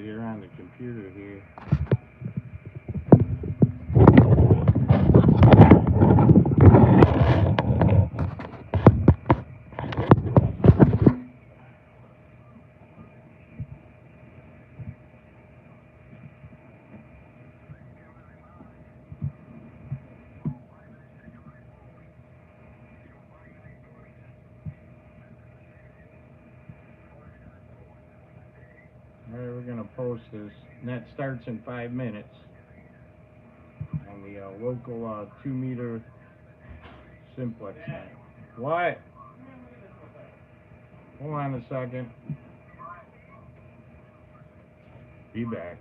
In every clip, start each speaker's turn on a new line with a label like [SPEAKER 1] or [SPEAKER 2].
[SPEAKER 1] here on the computer here. Alright, we're going to post this, and that starts in 5 minutes on the local 2-meter Simplex net. What? Hold on a second. Be back.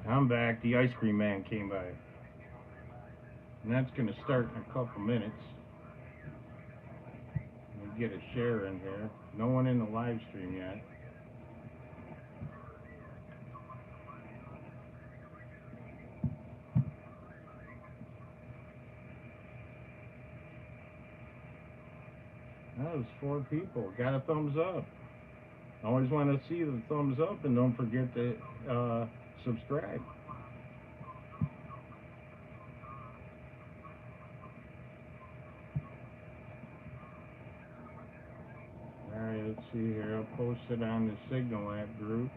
[SPEAKER 1] I'm back. The ice cream man came by. And that's going to start in a couple minutes. We'll get a share in here. No one in the live stream yet. That was 4 people. Got a thumbs up. Always want to see the thumbs up, and don't forget to subscribe. Alright, let's see here. I'll post it on the Signal app group.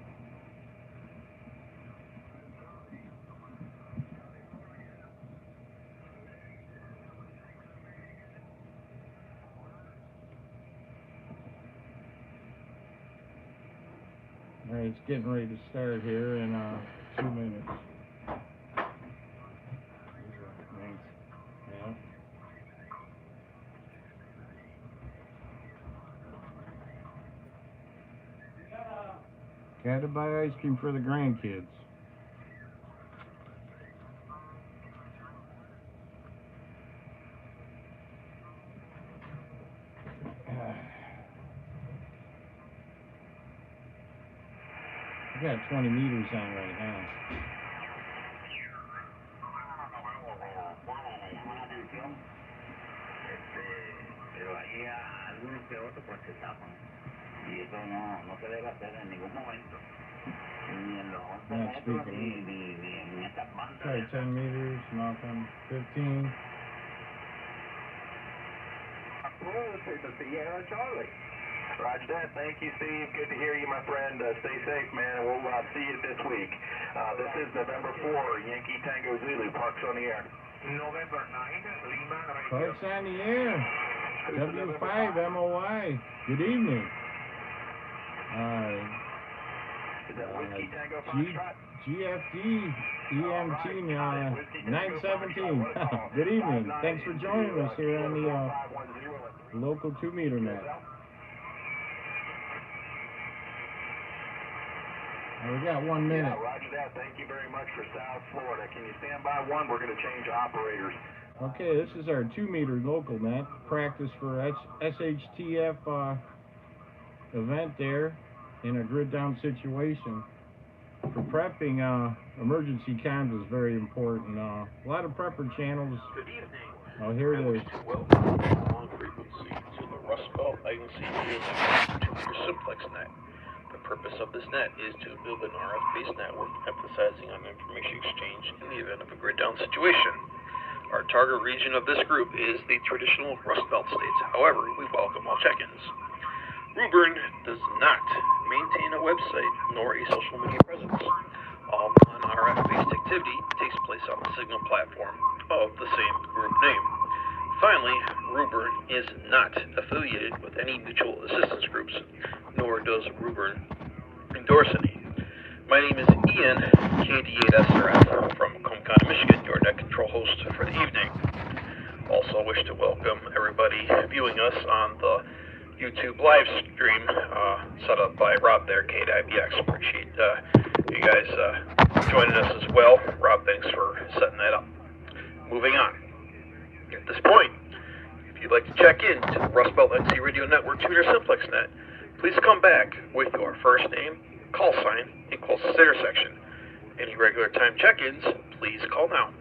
[SPEAKER 1] Alright, it's getting ready to start here in 2 minutes. Yeah. Gotta buy ice cream for the grandkids. I got 20 meters on right now.
[SPEAKER 2] Pero hay algunos que otros pues se tapan y eso no se debe hacer en ningún momento, ni en los 11 metros ni en estas bandas.
[SPEAKER 1] Sorry, 10 meters, nothing. 15.
[SPEAKER 2] This is Sierra Charlie. Roger that. Thank you, Steve. Good to hear you, my friend. Stay safe, man. We'll see you this week. This is November 4, Yankee Tango Zulu. Parks on the air. November 9, Lima.
[SPEAKER 1] Parks on the air. W5 MOI. Good evening.
[SPEAKER 2] Is that Whiskey Tango Foxtrot?
[SPEAKER 1] GFD EMT 917. Good evening. Thanks for joining us here on the local 2-meter net. We got 1 minute.
[SPEAKER 2] Yeah, roger that. Thank you very much for South Florida. Can you stand by one? We're going to change operators.
[SPEAKER 1] Okay, this is our 2-meter local net. Practice for SHTF event there in a grid down situation. For prepping, emergency comms is very important. A lot of prepper channels.
[SPEAKER 3] Good evening.
[SPEAKER 1] Oh, here
[SPEAKER 3] I
[SPEAKER 1] it
[SPEAKER 3] wish
[SPEAKER 1] is.
[SPEAKER 3] to welcome long frequency to the Rust Belt Latency Radio Network to your Simplex net. The purpose of this net is to build an RF-based network emphasizing on information exchange in the event of a grid down situation. Our target region of this group is the traditional Rust Belt states. However, we welcome all check-ins. Ruburn does not maintain a website nor a social media presence. All non-RF-based activity takes place on the Signal platform of the same group name. Finally, Ruburn is not affiliated with any mutual assistance groups, nor does Ruburn endorse any. My name is Ian, KD8SRF from Macomb County, Michigan, your net control host for the evening. Also wish to welcome everybody viewing us on the YouTube live stream set up by Rob there, KDIBX. Appreciate you guys joining us as well. Rob, thanks for setting that up. Moving on. At this point, if you'd like to check in to the Rust Belt Latency Radio Network to your Simplex net, please come back with your first name, call sign, and closest intersection. Any regular time check-ins, please call now.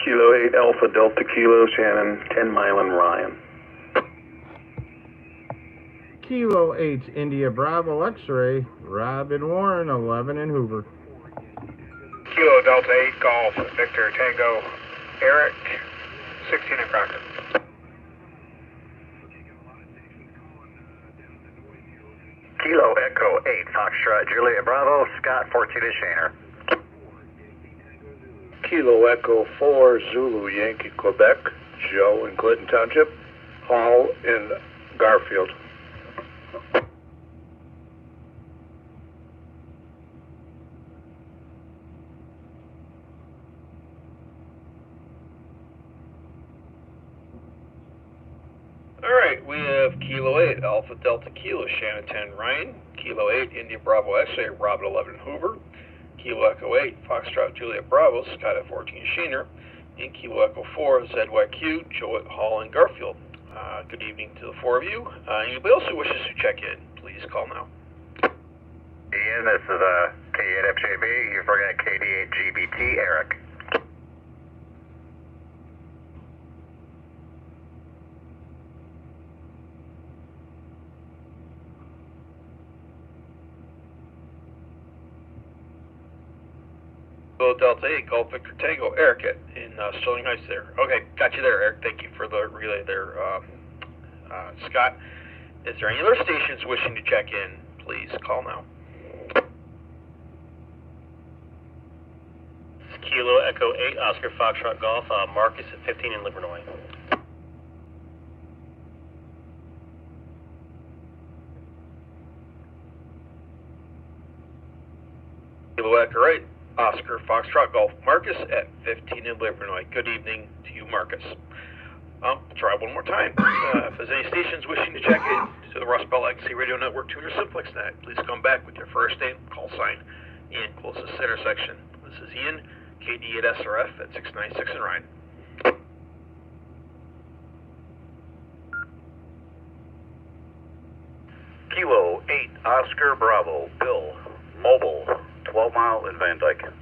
[SPEAKER 4] Kilo 8 Alpha Delta Kilo Shannon, 10 Mile and Ryan.
[SPEAKER 1] Kilo 8 India Bravo X-Ray, Rob and Warren, 11 in Hoover.
[SPEAKER 5] Kilo Delta 8 Golf Victor Tango Eric, 16 in Crockett.
[SPEAKER 2] Kilo Echo 8 Foxtrot Juliet Bravo, Scott 14 in Shaner.
[SPEAKER 4] Kilo Echo 4 Zulu Yankee Quebec, Joe in Clinton Township, Hall in Garfield.
[SPEAKER 3] Alright, we have Kilo 8 Alpha Delta Kilo Shannon 10 Ryan, Kilo 8 India Bravo X-Ray Rob at 11 Hoover, Kilo Echo 8 Foxtrot Juliet Bravo Scott at 14 Sheener, and Kilo Echo 4 ZYQ Joe at Hall and Garfield. Good evening to the four of you. Anybody else who wishes to check in, please call now.
[SPEAKER 2] Ian, this is K8FJB. You forgot KD8GBT Eric.
[SPEAKER 3] Kilo Delta 8 Golf Victor Tango Eric in Sterling Heights there. Okay, got you there, Eric. Thank you for the relay there, Scott. Is there any other stations wishing to check in? Please call now.
[SPEAKER 6] Kilo Echo 8 Oscar Foxtrot Golf, Marcus at 15 in Livernois.
[SPEAKER 3] Kilo Echo 8 Oscar Foxtrot Golf Marcus at 15 in Livernois. Good evening to you, Marcus. Try one more time. If there's any stations wishing to check in to the Rust Belt Latency Radio Network to your Simplex net, please come back with your first name, call sign, and closest intersection. This is Ian, KD8SRF at 696 in Ryan.
[SPEAKER 2] Kilo 8 Oscar Bravo Bill Mobile 12 Mile in Van Dyke.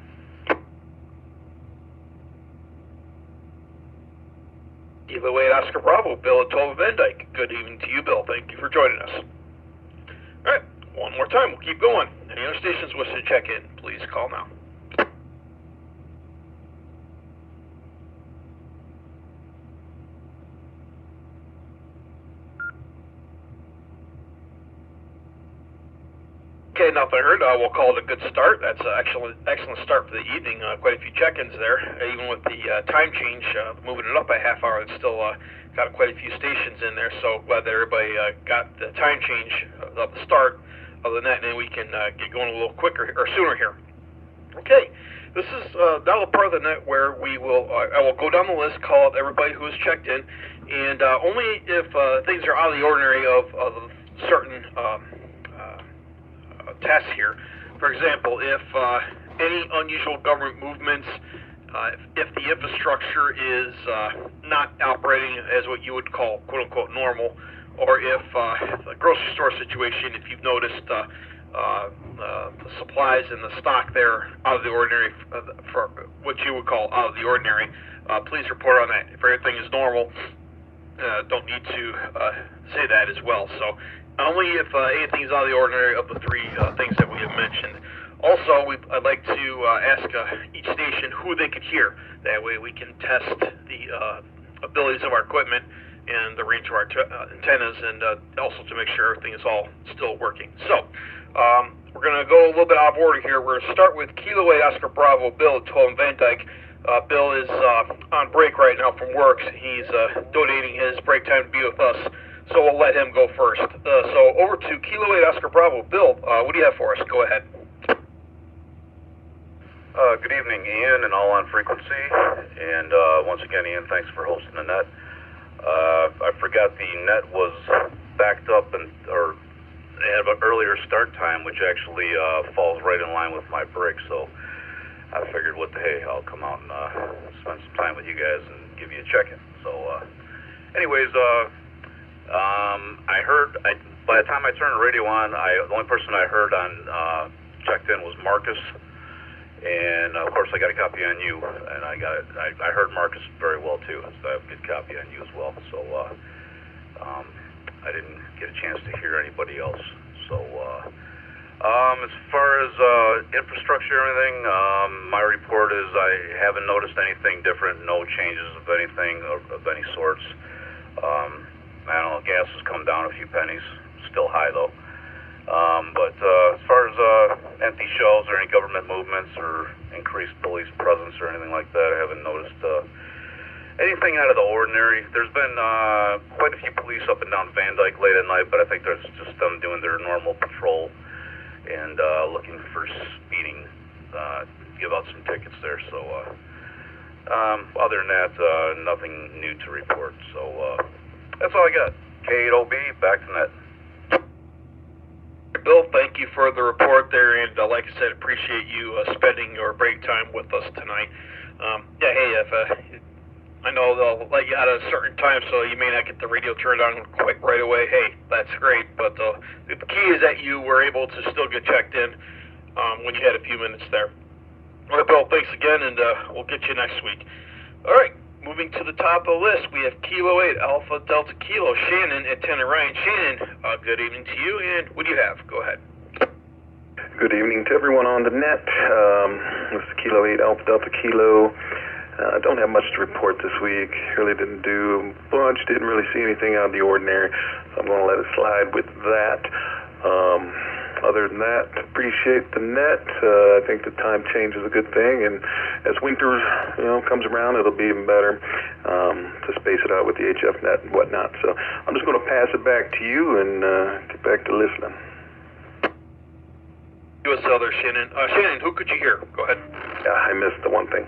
[SPEAKER 3] Kilo 8 Oscar Bravo, Bill at 12 Van Dyke. Good evening to you, Bill. Thank you for joining us. All right, one more time. We'll keep going. Any other stations wishing to check in, please call now. Okay, nothing heard. We'll call it a good start. That's an excellent start for the evening. Quite a few check-ins there. Even with the time change, moving it up by a half hour, it's still got quite a few stations in there. So glad that everybody got the time change of the start. Other than that, then we can get going a little quicker or sooner here. Okay, this is now the part of the net where we will I will go down the list, call out everybody who has checked in, and only if things are out of the ordinary of certain tests here. For example, if any unusual government movements, if the infrastructure is not operating as what you would call quote-unquote normal, or if the grocery store situation, if you've noticed the supplies and the stock there out of the ordinary, for what you would call out of the ordinary, please report on that. If everything is normal, don't need to say that as well. So only if anything is out of the ordinary of the three things that we have mentioned. Also, I'd like to ask each station who they could hear. That way we can test the abilities of our equipment and the range of our antennas, and also to make sure everything is all still working. So, we're going to go a little bit out of order here. We're going to start with Kilo 8 Oscar Bravo Bill at 12 Van Dyke. Bill is on break right now from work. He's donating his break time to be with us, so we'll let him go first. So over to Kilo 8 Oscar Bravo. Bill, what do you have for us? Go ahead.
[SPEAKER 4] Good evening, Ian, and all on frequency. And once again, Ian, thanks for hosting the net. I forgot the net was backed up or they had an earlier start time, which actually falls right in line with my break. So I figured, what the hey, I'll come out and spend some time with you guys and give you a check-in. So, anyways, I heard, by the time I turned the radio on, the only person I heard on checked in was Marcus. And of course, I got a copy on you, and I heard Marcus very well too. So I have a good copy on you as well. So I didn't get a chance to hear anybody else. So as far as infrastructure and everything, my report is I haven't noticed anything different. No changes of anything of any sorts. I don't know. Gas has come down a few pennies. Still high though. But as far as empty shelves or any government movements or increased police presence or anything like that, I haven't noticed anything out of the ordinary. There's been quite a few police up and down Van Dyke late at night, but I think that's just them doing their normal patrol and looking for speeding, give out some tickets there. So other than that, nothing new to report. So that's all I got. K8OB, back to net.
[SPEAKER 3] Bill, thank you for the report there, and like I said, appreciate you spending your break time with us tonight. Yeah, hey, if I know they'll let you out at a certain time, so you may not get the radio turned on quite right away. Hey, that's great, but the key is that you were able to still get checked in when you had a few minutes there. All right, Bill, thanks again, and we'll get you next week. All right. Moving to the top of the list, we have Kilo 8 Alpha Delta Kilo, Shannon at 10 Ryan. Shannon, good evening to you, and what do you have? Go ahead.
[SPEAKER 7] Good evening to everyone on the net. This is Kilo 8 Alpha Delta Kilo. I don't have much to report this week. Really didn't do much, didn't really see anything out of the ordinary, so I'm going to let it slide with that. Other than that, appreciate the net. I think the time change is a good thing, and as winter, comes around, it'll be even better to space it out with the HF net and whatnot. So I'm just going to pass it back to you and get back to listening.
[SPEAKER 3] U.S. Other Shannon. Shannon, who could you hear? Go ahead.
[SPEAKER 7] I missed the one thing.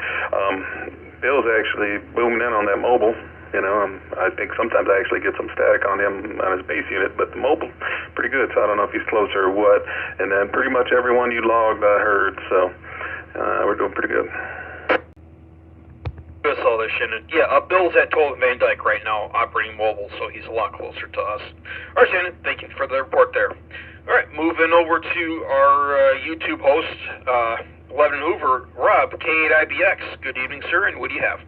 [SPEAKER 7] Bill's actually booming in on that mobile. I think sometimes I actually get some static on him on his base unit, but the mobile, pretty good, so I don't know if he's closer or what. And then pretty much everyone you logged I heard, so we're doing pretty good.
[SPEAKER 3] U.S. Other Shannon. Yeah, Bill's at 12 Van Dyke right now, operating mobile, so he's a lot closer to us. All right, Shannon, thank you for the report there. All right, moving over to our YouTube host, 11 Hoover, Rob, K8IBX. Good evening, sir, and what do you have?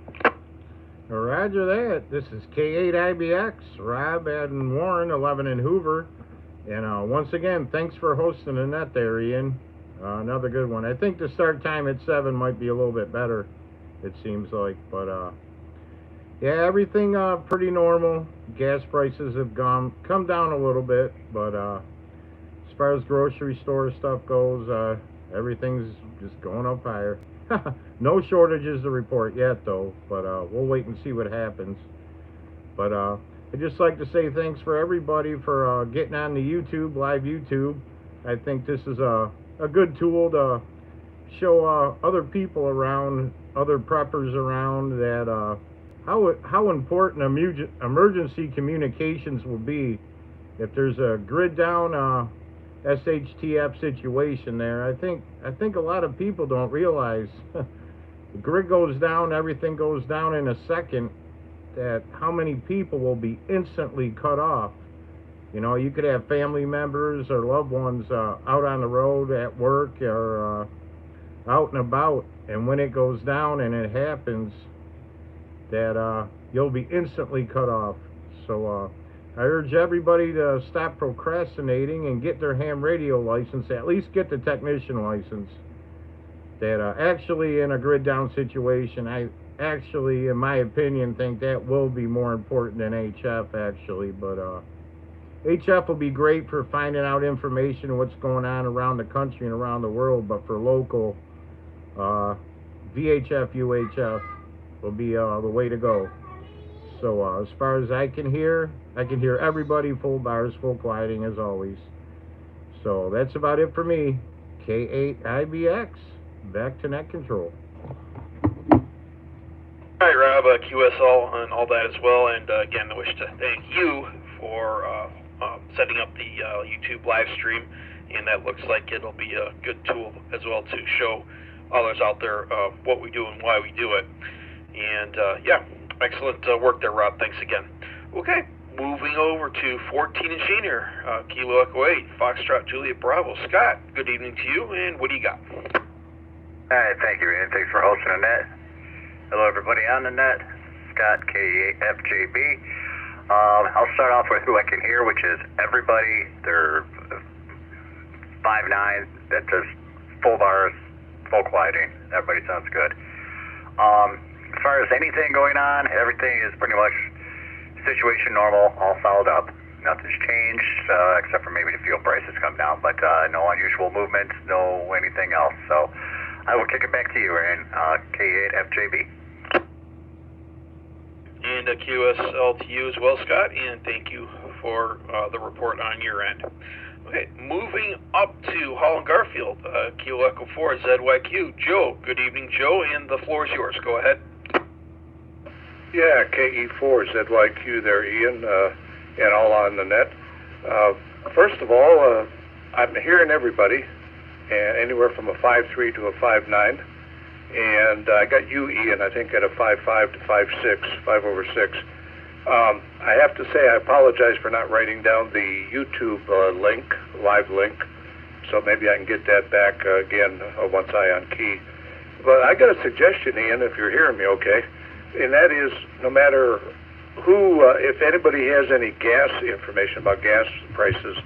[SPEAKER 1] Roger that. This is K8IBX, Rob, Ed, and Warren, 11 in Hoover. And once again, thanks for hosting the net there, Ian. Another good one. I think the start time at 7 might be a little bit better, it seems like. But, yeah, everything pretty normal. Gas prices have come down a little bit. But as far as grocery store stuff goes, everything's just going up higher. No shortages to report yet, though, but we'll wait and see what happens. But I'd just like to say thanks for everybody for getting on the YouTube, live YouTube. I think this is a good tool to show other people around, other preppers around, that how important emergency communications will be if there's a grid down SHTF situation there. I think a lot of people don't realize the grid goes down, everything goes down in a second, that how many people will be instantly cut off. You know, you could have family members or loved ones out on the road at work or out and about, and when it goes down and it happens, that you'll be instantly cut off. So I urge everybody to stop procrastinating and get their ham radio license, at least get the technician license. That actually in a grid down situation, I actually, in my opinion, think that will be more important than HF actually, but HF will be great for finding out information, what's going on around the country and around the world, but for local, VHF, UHF will be the way to go. So as far as I can hear everybody full bars, full quieting as always. So that's about it for me. K8IBX, back to net control.
[SPEAKER 3] All right, Rob, QSL and all that as well. And again, I wish to thank you for setting up the YouTube live stream. And that looks like it'll be a good tool as well to show others out there what we do and why we do it. And yeah, excellent work there, Rob. Thanks again. Okay, moving over to 14 and Senior, Kilo Echo 8, Foxtrot Juliet Bravo. Scott, good evening to you, and what do you got?
[SPEAKER 8] Hi, thank you, Ian. Thanks for hosting the net. Hello, everybody on the net. Scott, K8FJB. I'll start off with who I can hear, which is everybody. They're 5'9", that's just full bars, full quieting. Everybody sounds good. As far as anything going on, everything is pretty much situation normal, all fouled up. Nothing's changed, except for maybe the fuel prices come down, but no unusual movements, no anything else. So I will kick it back to you, Aaron, K8FJB.
[SPEAKER 3] And QSL to you as well, Scott, and thank you for the report on your end. Okay, moving up to Holland Garfield, Kilo Echo 4, ZYQ. Joe, good evening, Joe, and the floor is yours. Go ahead.
[SPEAKER 9] Yeah, KE4, ZYQ there, Ian, and all on the net. First of all, I'm hearing everybody, and anywhere from a 5'3" to a 5'9", and I got you, Ian, I think at a 5'5" to 5'6", 5 over 6. I have to say I apologize for not writing down the YouTube link, live link, so maybe I can get that back again once I unkey. But I got a suggestion, Ian, if you're hearing me okay, and that is no matter who, if anybody has any gas information about gas prices,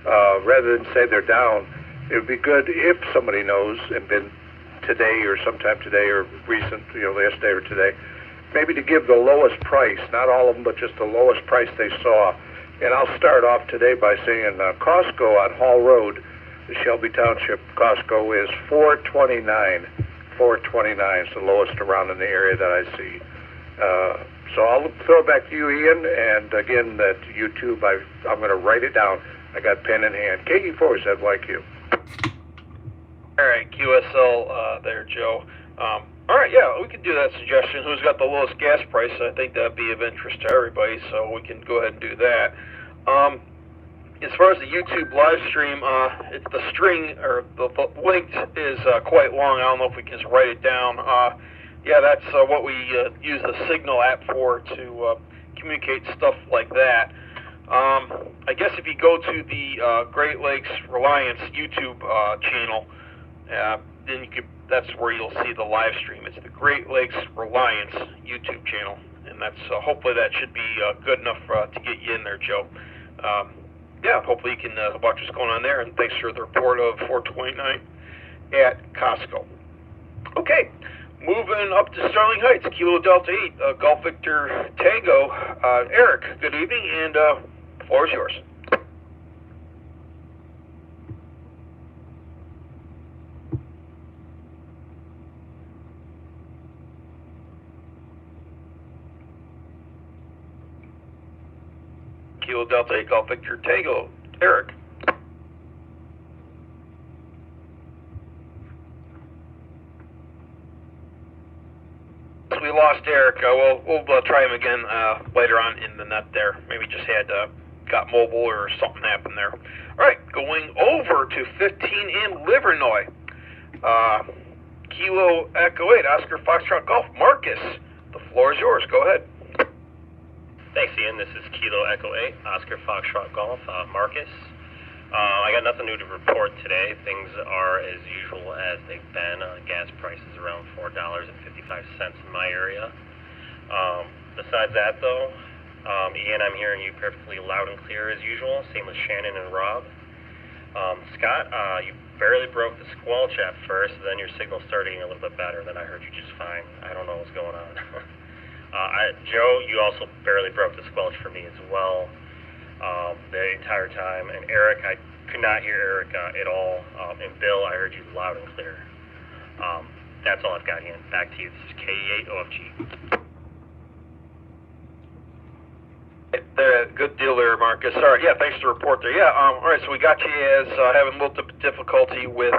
[SPEAKER 9] rather than say they're down, it would be good if somebody knows and been today or sometime today or recent, last day or today, maybe to give the lowest price, not all of them, but just the lowest price they saw. And I'll start off today by saying Costco on Hall Road, the Shelby Township Costco, is $4.29. $4.29 is the lowest around in the area that I see. So I'll throw it back to you, Ian, and again, that YouTube, I'm going to write it down. I got pen in hand. KE4 ZYQ.
[SPEAKER 3] All right, QSL there, Joe. All right, yeah, we can do that suggestion. Who's got the lowest gas price? I think that'd be of interest to everybody, so we can go ahead and do that. As far as the YouTube live stream, it's the string, or the link is quite long. I don't know if we can just write it down. Yeah, that's what we use the Signal app for to communicate stuff like that. I guess if you go to the Great Lakes Reliance YouTube channel, then you could, that's where you'll see the live stream. It's the Great Lakes Reliance YouTube channel, and that's hopefully that should be good enough to get you in there, Joe. Yeah, hopefully you can watch what's going on there, and thanks for the report of 429 at Costco. Okay, moving up to Starling Heights, Kilo Delta 8, Golf Victor Tango. Eric, good evening, and the floor is yours. Kilo Delta 8, Golf Victor Tango. Eric. We lost Eric. We'll try him again later on in the net there. Maybe just got mobile or something happened there. All right, going over to 15 in Livernois. Kilo Echo 8, Oscar Foxtrot Golf. Marcus, the floor is yours. Go ahead.
[SPEAKER 6] Thanks, Ian. This is Kilo Echo 8, Oscar Foxtrot Golf, Marcus. I got nothing new to report today. Things are as usual as they've been. Gas prices around $4.55 in my area. Besides that, though, Ian, I'm hearing you perfectly loud and clear as usual. Same with Shannon and Rob. Scott, you barely broke the squelch at first, then your signal started getting a little bit better. Then I heard you just fine. I don't know what's going on. Joe, you also barely broke the squelch for me as well. The entire time, and Eric, I could not hear Eric at all, and Bill, I heard you loud and clear. That's all I've got, Ian. Back to you. This is K8OFG.
[SPEAKER 3] There, good deal there, Marcus. All right, yeah, thanks for the report there. Yeah, all right, so we got you as having a little difficulty with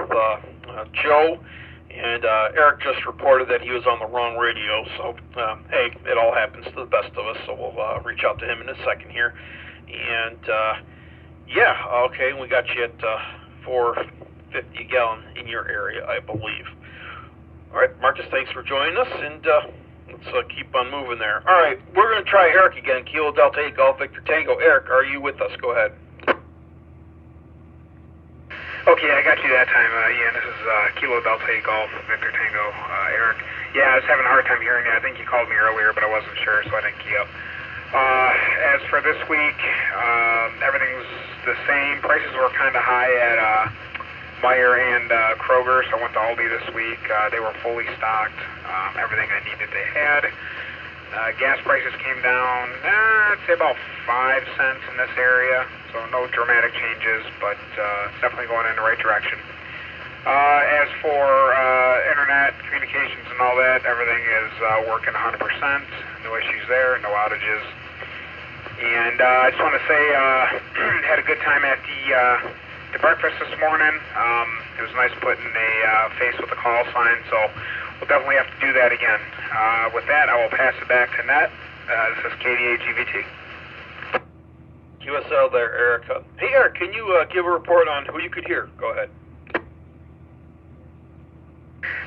[SPEAKER 3] Joe, and Eric just reported that he was on the wrong radio, so, hey, it all happens to the best of us, so we'll reach out to him in a second here. And, yeah, okay, we got you at $4.50 a gallon in your area, I believe. All right, Marcus, thanks for joining us, and let's keep on moving there. All right, we're going to try Eric again, Kilo Delta 8 Golf Victor Tango. Eric, are you with us? Go ahead.
[SPEAKER 5] Okay, I got you that time, Ian. This is Kilo Delta 8 Golf Victor Tango, Eric. Yeah, I was having a hard time hearing you. I think you called me earlier, but I wasn't sure, so I didn't key up. As for this week, everything's the same. Prices were kind of high at Meijer and Kroger, so I went to Aldi this week. They were fully stocked. Everything I needed they had. Gas prices came down, I'd say about 5 cents in this area, so no dramatic changes, but it's definitely going in the right direction. As for internet communications and all that, everything is working 100%. No issues there, no outages. And I just want to say, had a good time at the breakfast this morning. It was nice putting a face with a call sign, so we'll definitely have to do that again. With that, I will pass it back to Net. This is KDA-GVT.
[SPEAKER 3] QSL there, Eric. Hey, Eric, can you give a report on who you could hear? Go ahead.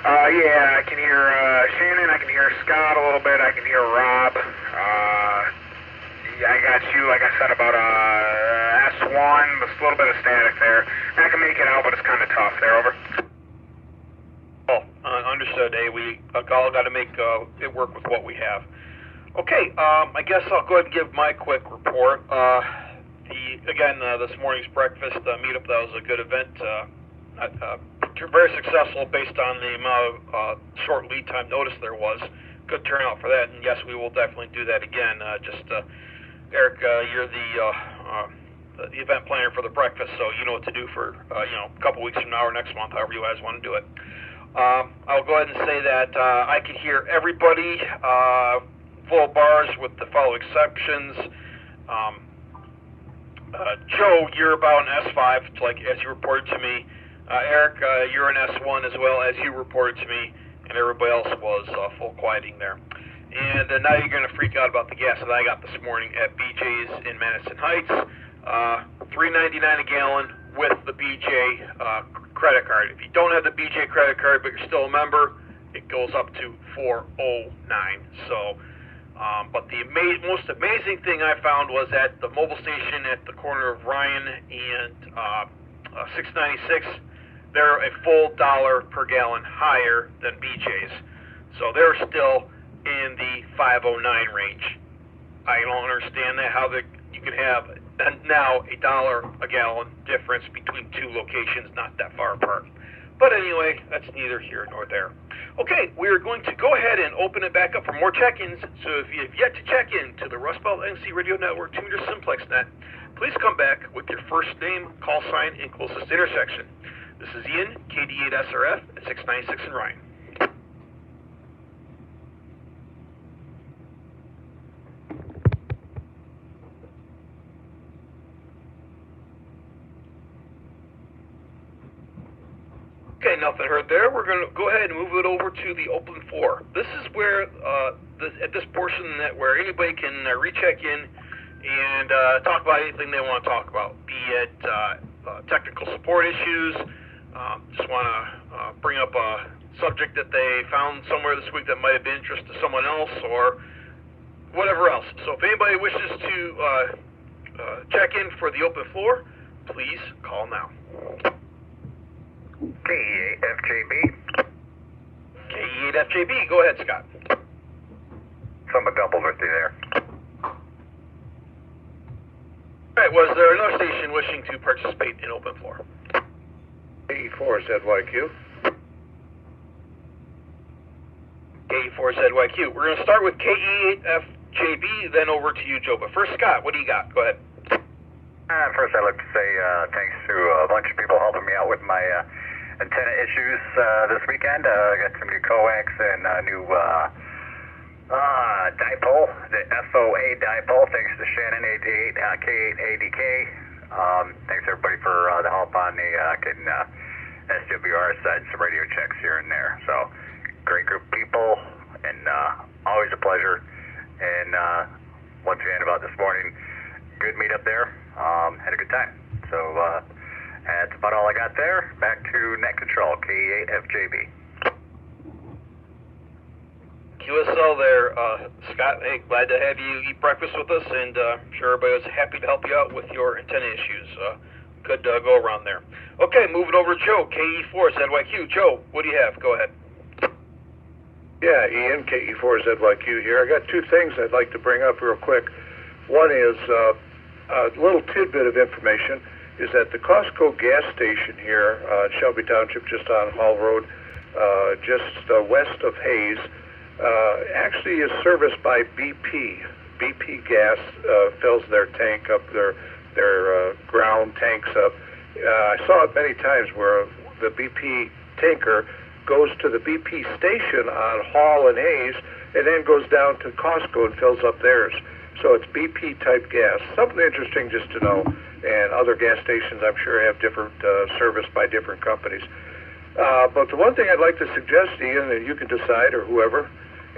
[SPEAKER 5] Yeah, I can hear Shannon, I can hear Scott a little bit, I can hear Rob. I got you, like I said, about S1, with a little bit of static there. I can make it out, but it's kind of tough there, over.
[SPEAKER 3] Understood. Hey, we all got to make it work with what we have. Okay, I guess I'll go ahead and give my quick report. This morning's breakfast meetup, that was a good event. Very successful based on the amount of short lead time notice there was. Good turnout for that, and yes, we will definitely do that again. Eric, you're the event planner for the breakfast, so you know what to do for a couple weeks from now or next month, however you guys want to do it. I'll go ahead and say that I could hear everybody, full bars with the following exceptions. Joe, you're about an S5, like as you reported to me. Eric, you're an S1 as well, as you reported to me, and everybody else was full quieting there. And now you're going to freak out about the gas that I got this morning at BJ's in Madison Heights. $3.99 a gallon with the BJ credit card. If you don't have the BJ credit card but you're still a member, it goes up to $4.09. So, but the most amazing thing I found was at the mobile station at the corner of Ryan and 696. They're a full $1 per gallon higher than BJ's. So they're still in the 509 range. I don't understand that, how you can have now $1 a gallon difference between two locations not that far apart. But anyway, that's neither here nor there. Okay, we're going to go ahead and open it back up for more check-ins. So if you have yet to check in to the Rust Belt NC Radio Network to your Simplex net, please come back with your first name, call sign, and closest intersection. This is Ian, KD8SRF at 696 in Ryan. Okay, nothing heard there. We're going to go ahead and move it over to the open floor. This is where, at this portion of the net, where anybody can recheck in and talk about anything they want to talk about, be it technical support issues, just want to bring up a subject that they found somewhere this week that might have been of interest to someone else, or whatever else. So if anybody wishes to check in for the open floor, please call now.
[SPEAKER 8] KE8FJB.
[SPEAKER 3] KE8FJB, go ahead, Scott.
[SPEAKER 8] Someone doubled with you there.
[SPEAKER 3] Alright, was there another station wishing to participate in open floor?
[SPEAKER 9] KE4ZYQ.
[SPEAKER 3] KE4ZYQ. We're going to start with KE8FJB, then over to you, Joe. But first, Scott, what do you got? Go ahead.
[SPEAKER 8] First, I'd like to say thanks to a bunch of people helping me out with my antenna issues this weekend. I got some new coax and new dipole, the SOA dipole, thanks to Shannon, K8ADK. Thanks everybody for the help on the getting SWR set and some radio checks here and there. So, great group of people, and always a pleasure. And once again, about this morning, good meet up there. Had a good time. So that's about all I got there. Back to net control, KE8FJB.
[SPEAKER 3] QSL there, Scott. Hey, glad to have you eat breakfast with us, and I'm sure everybody was happy to help you out with your antenna issues. Good go around there. Okay, moving over to Joe, KE4ZYQ. Joe, what do you have? Go ahead.
[SPEAKER 9] Yeah, Ian, KE4ZYQ here. I got two things I'd like to bring up real quick. One is a little tidbit of information is that the Costco gas station here in Shelby Township, just on Hall Road, just west of Hayes, actually is serviced by BP. BP gas fills their tank up, their ground tanks up. I saw it many times where the BP tanker goes to the BP station on Hall and Hayes and then goes down to Costco and fills up theirs. So it's BP type gas. Something interesting just to know. And other gas stations I'm sure have different service by different companies. But the one thing I'd like to suggest, Ian, and you can decide, or whoever,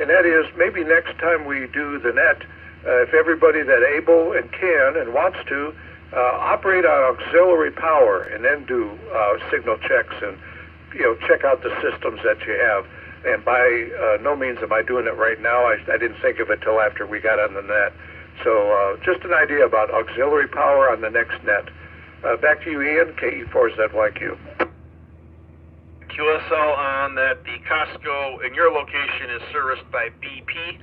[SPEAKER 9] and that is maybe next time we do the net, if everybody that able and can and wants to operate on auxiliary power and then do signal checks and check out the systems that you have. And by no means am I doing it right now. I didn't think of it till after we got on the net. So just an idea about auxiliary power on the next net. Back to you, Ian, KE4ZYQ.
[SPEAKER 3] QSL on that the Costco in your location is serviced by BP,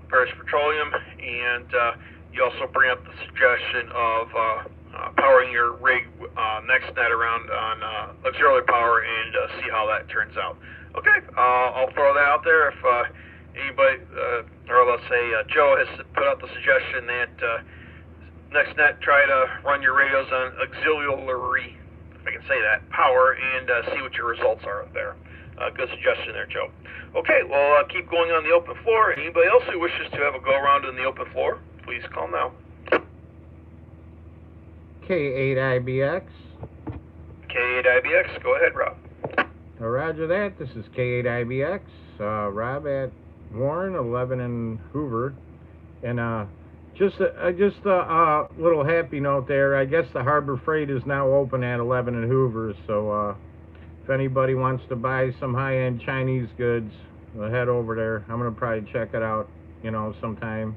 [SPEAKER 3] Paris Petroleum, and you also bring up the suggestion of powering your rig next net around on auxiliary power and see how that turns out. Okay, I'll throw that out there. If anybody, or let's say Joe has put out the suggestion that next net try to run your radios on auxiliary, if I can say that, power, and see what your results are there. Good suggestion there, Joe. Okay, well, keep going on the open floor. Anybody else who wishes to have a go-around in the open floor, please call now.
[SPEAKER 1] K8IBX.
[SPEAKER 3] K8IBX, go ahead, Rob.
[SPEAKER 1] Roger that. This is K8IBX. Rob at Warren, 11 in Hoover. And just a little happy note there. I guess the Harbor Freight is now open at 11 in Hoover. So if anybody wants to buy some high-end Chinese goods, head over there. I'm going to probably check it out, sometime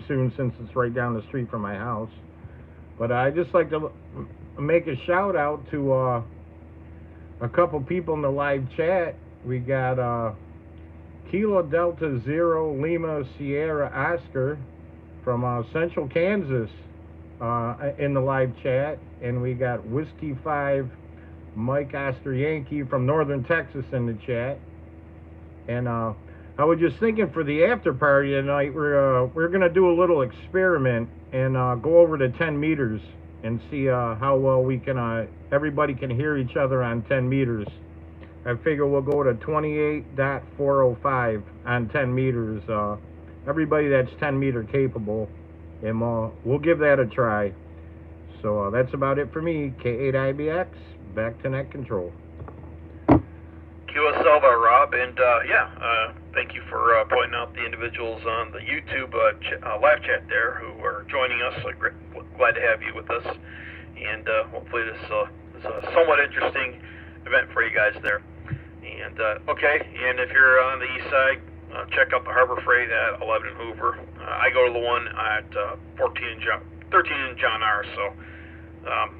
[SPEAKER 1] soon, since it's right down the street from my house. But I'd just like to make a shout out to a couple people in the live chat. We got Kilo Delta Zero Lima Sierra Oscar from Central Kansas in the live chat, and we got Whiskey 5 Mike Oscar Yankee from Northern Texas in the chat. And I was just thinking, for the after party tonight, we're gonna do a little experiment and go over to 10 meters and see how well we can everybody can hear each other on 10 meters. I figure we'll go to 28.405 on 10 meters. Everybody that's 10 meter capable, and we'll give that a try. So that's about it for me. K8IBX, back to net control.
[SPEAKER 3] QSL there, Rob, and thank you for pointing out the individuals on the YouTube live chat there who are joining us. Glad to have you with us, and hopefully this is a somewhat interesting event for you guys there. And okay, and if you're on the east side, check out the Harbor Freight at 11 in Hoover. I go to the one at 13 in John R. So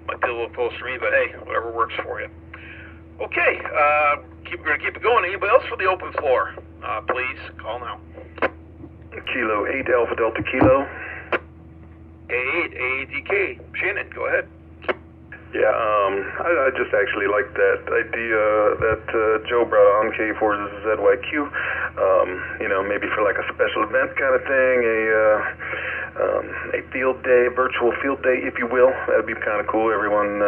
[SPEAKER 3] might be a little closer to me, but hey, whatever works for you. Okay, we're gonna keep it going. Anybody else for the open floor? Please call now.
[SPEAKER 7] Kilo 8 Alpha Delta Kilo.
[SPEAKER 3] K8 AADK. Shannon, go ahead.
[SPEAKER 7] Yeah, I just actually like that idea that Joe brought on, K4ZYQ. You know, maybe for like a special event kind of thing, a field day, virtual field day, if you will. That'd be kind of cool. Everyone,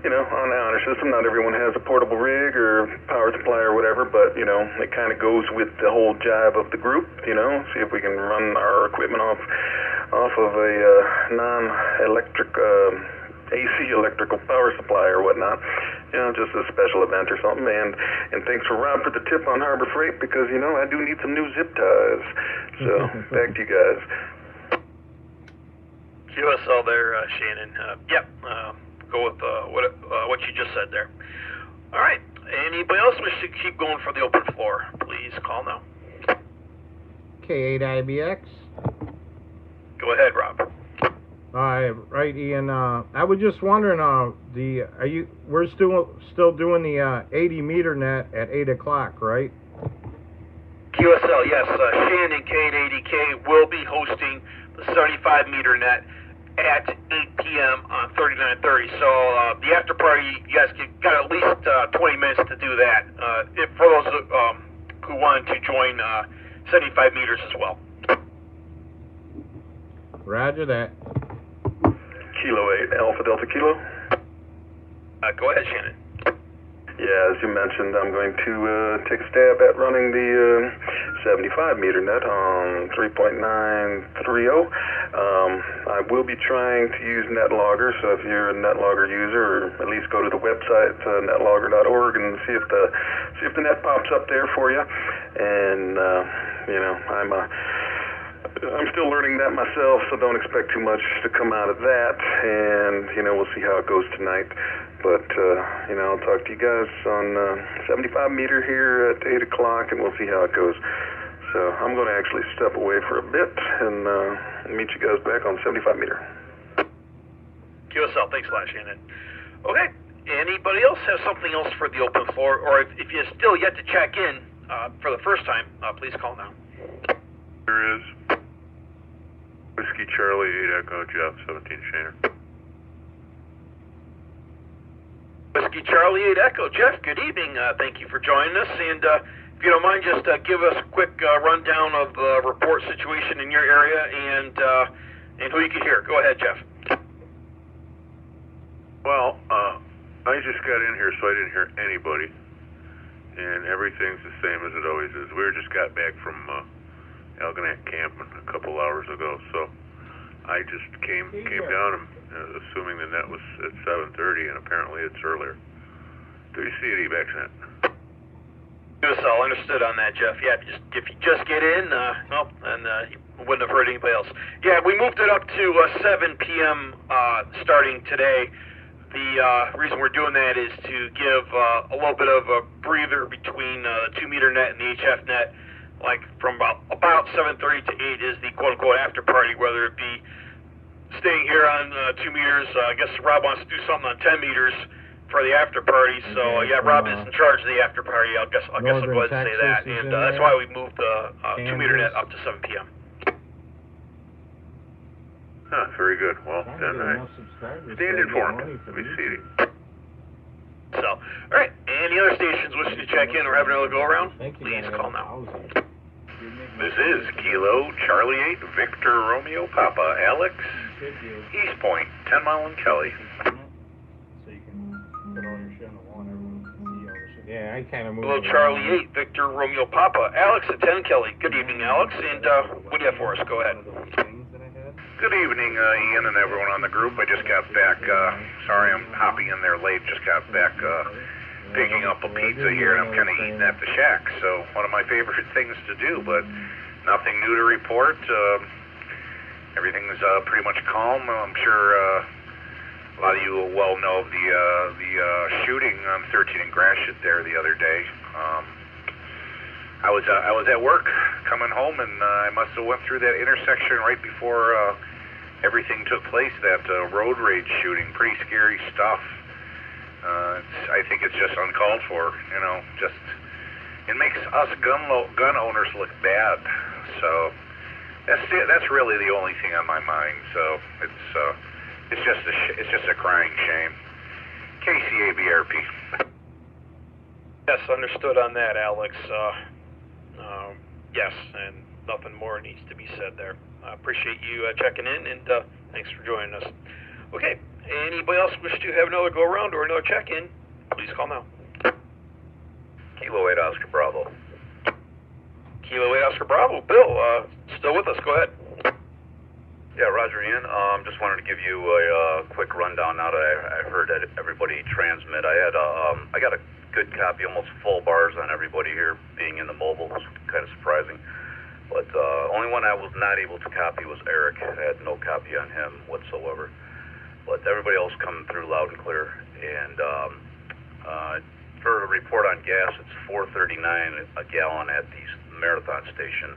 [SPEAKER 7] you know, on the honor system, not everyone has a portable rig or power supply or whatever, but, you know, it kind of goes with the whole jive of the group, you know, see if we can run our equipment off of a non-electric, AC electrical power supply or whatnot, you know, just a special event or something. And thanks for Rob for the tip on Harbor Freight, because, you know, I do need some new zip ties. So, back to you guys.
[SPEAKER 3] QSL there, Shannon. Yep, go with what you just said there. All right, anybody else wish to keep going for the open floor? Please call now.
[SPEAKER 1] K8IBX.
[SPEAKER 3] Go ahead, Rob.
[SPEAKER 1] Right, Ian. I was just wondering, we're still doing the 80 meter net at 8 o'clock, right?
[SPEAKER 3] QSL, yes. Shannon K880K will be hosting the 75 meter net at 8 p.m. on 3930. So the after party, you guys got at least 20 minutes to do that. For those who wanted to join 75 meters as well.
[SPEAKER 1] Roger that.
[SPEAKER 7] Kilo 8 Alpha Delta Kilo.
[SPEAKER 3] Go ahead, Shannon.
[SPEAKER 7] Yeah, as you mentioned, I'm going to take a stab at running the 75 meter net on 3.930. I will be trying to use NetLogger, so if you're a NetLogger user, or at least go to the website netlogger.org and see if the net pops up there for you. And you know, I'm still learning that myself, so don't expect too much to come out of that. And, you know, we'll see how it goes tonight. But, you know, I'll talk to you guys on 75 meter here at 8 o'clock, and we'll see how it goes. So I'm going to actually step away for a bit and meet you guys back on 75 meter.
[SPEAKER 3] QSL, thanks a lot, Shannon. Okay, anybody else have something else for the open floor? Or if you're still yet to check in for the first time, please call now.
[SPEAKER 10] There is. Whiskey Charlie 8 Echo Jeff 17 Shaner.
[SPEAKER 3] Whiskey Charlie 8 Echo Jeff, good evening. Thank you for joining us. And if you don't mind, just give us a quick rundown of the report situation in your area and who you can hear. Go ahead, Jeff.
[SPEAKER 10] Well, I just got in here, so I didn't hear anybody, and everything's the same as it always is. We just got back from Algonac camping a couple hours ago, so I just came down, assuming the net was at 7:30, and apparently it's earlier. Do you see it, EVAXNet?
[SPEAKER 3] QSL, understood on that, Jeff. Yeah, if you just get in, you wouldn't have heard anybody else. Yeah, we moved it up to 7 p.m. Starting today. The reason we're doing that is to give a little bit of a breather between the 2 meter net and the HF net. Like from about 7:30 to 8 is the quote-unquote after party, whether it be staying here on 2 meters. I guess Rob wants to do something on 10 meters for the after party. So yeah, Rob is in charge of the after party. I guess I'll go ahead and say that, and that's why we moved the 2 meter net up to 7 p.m.
[SPEAKER 10] Huh, very good. Well, then I stand informed. We see it.
[SPEAKER 3] So, all right. Any other stations wishing to check in or have another go around? Please call now.
[SPEAKER 10] This is Kilo Charlie 8 Victor Romeo Papa Alex East Point 10 Mile and Kelly.
[SPEAKER 1] So you can put all your shit on the wall and everyone can see all the shit. Yeah, I kind of moved.
[SPEAKER 3] Hello, Charlie 8 Victor Romeo Papa Alex at 10 Kelly. Good evening, Alex. And what do you have for us? Go ahead.
[SPEAKER 10] Good evening, Ian and everyone on the group. I just got back. Sorry I'm hopping in there late. Just got back picking up a pizza here, and I'm kind of eating at the shack. So one of my favorite things to do, but nothing new to report. Everything's pretty much calm. I'm sure a lot of you will well know of the shooting on 13 and Gratiot there the other day. I was at work coming home, and I must have went through that intersection right before everything took place. That road rage shooting, pretty scary stuff. I think it's just uncalled for. You know, just it makes us gun owners look bad. So that's really the only thing on my mind. So it's just a crying shame. KCABRP.
[SPEAKER 3] Yes, understood on that, Alex. Yes, and nothing more needs to be said there. I appreciate you checking in, and thanks for joining us. Okay, anybody else wish to have another go-around or another check-in, please call now.
[SPEAKER 4] Kilo 8 Oscar Bravo.
[SPEAKER 3] Kilo 8 Oscar Bravo. Bill, still with us, go ahead.
[SPEAKER 4] Yeah, Roger, Ian. Just wanted to give you a quick rundown now that I heard that everybody transmit. I got a good copy, almost full bars on everybody here being in the mobile. It was kind of surprising. But only one I was not able to copy was Eric. I had no copy on him whatsoever. But everybody else coming through loud and clear. And for a report on gas, it's $4.39 a gallon at the Marathon station,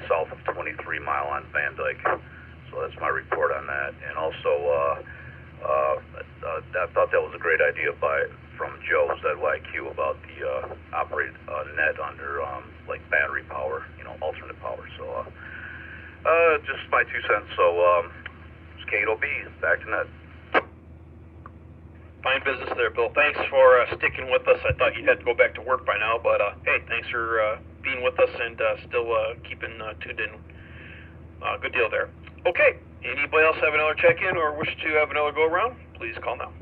[SPEAKER 4] south of 23 Mile on Van Dyke. So that's my report on that. And also, I thought that was a great idea from Joe ZYQ about the operate net under like battery power, alternate power. So just my 2 cents. So it's K8OB, back to net.
[SPEAKER 3] Fine business there, Bill. Thanks for sticking with us. I thought you had to go back to work by now, but hey, thanks for being with us and still keeping tuned in. Good deal there. Okay, anybody else have another check-in or wish to have another go-around? Please call now.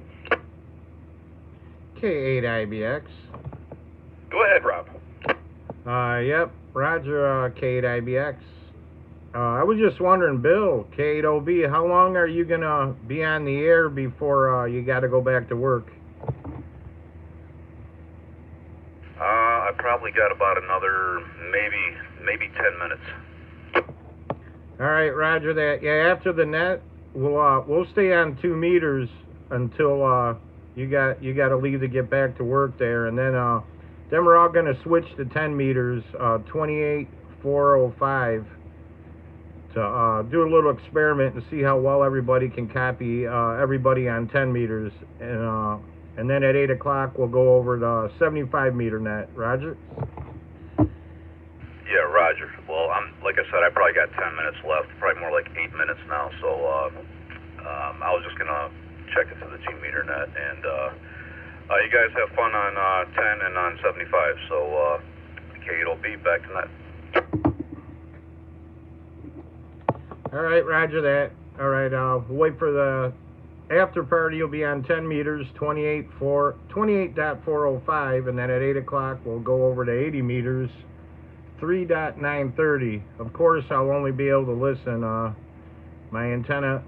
[SPEAKER 1] K8IBX.
[SPEAKER 3] Go ahead, Rob.
[SPEAKER 1] Yep, Roger, K8IBX. I was just wondering, Bill, K8OB, how long are you going to be on the air before you got to go back to work?
[SPEAKER 4] I probably got about another maybe 10 minutes.
[SPEAKER 1] All right, Roger that. Yeah, after the net, we'll stay on 2 meters until you got to leave to get back to work there, and then we're all going to switch to 10 meters, 28,405. To do a little experiment and see how well everybody can copy everybody on 10 meters. And then at 8 o'clock, we'll go over the 75 meter net. Roger?
[SPEAKER 4] Yeah, Roger. Well, like I said, I probably got 10 minutes left, probably more like 8 minutes now. So I was just going to check into the 2 meter net. And you guys have fun on 10 and on 75. So K8OB, back to net.
[SPEAKER 1] All right, Roger that. All right, we'll wait for the after party. You'll be on 10 meters, 28.405, and then at 8 o'clock we'll go over to 80 meters, 3.930. Of course, I'll only be able to listen. My antenna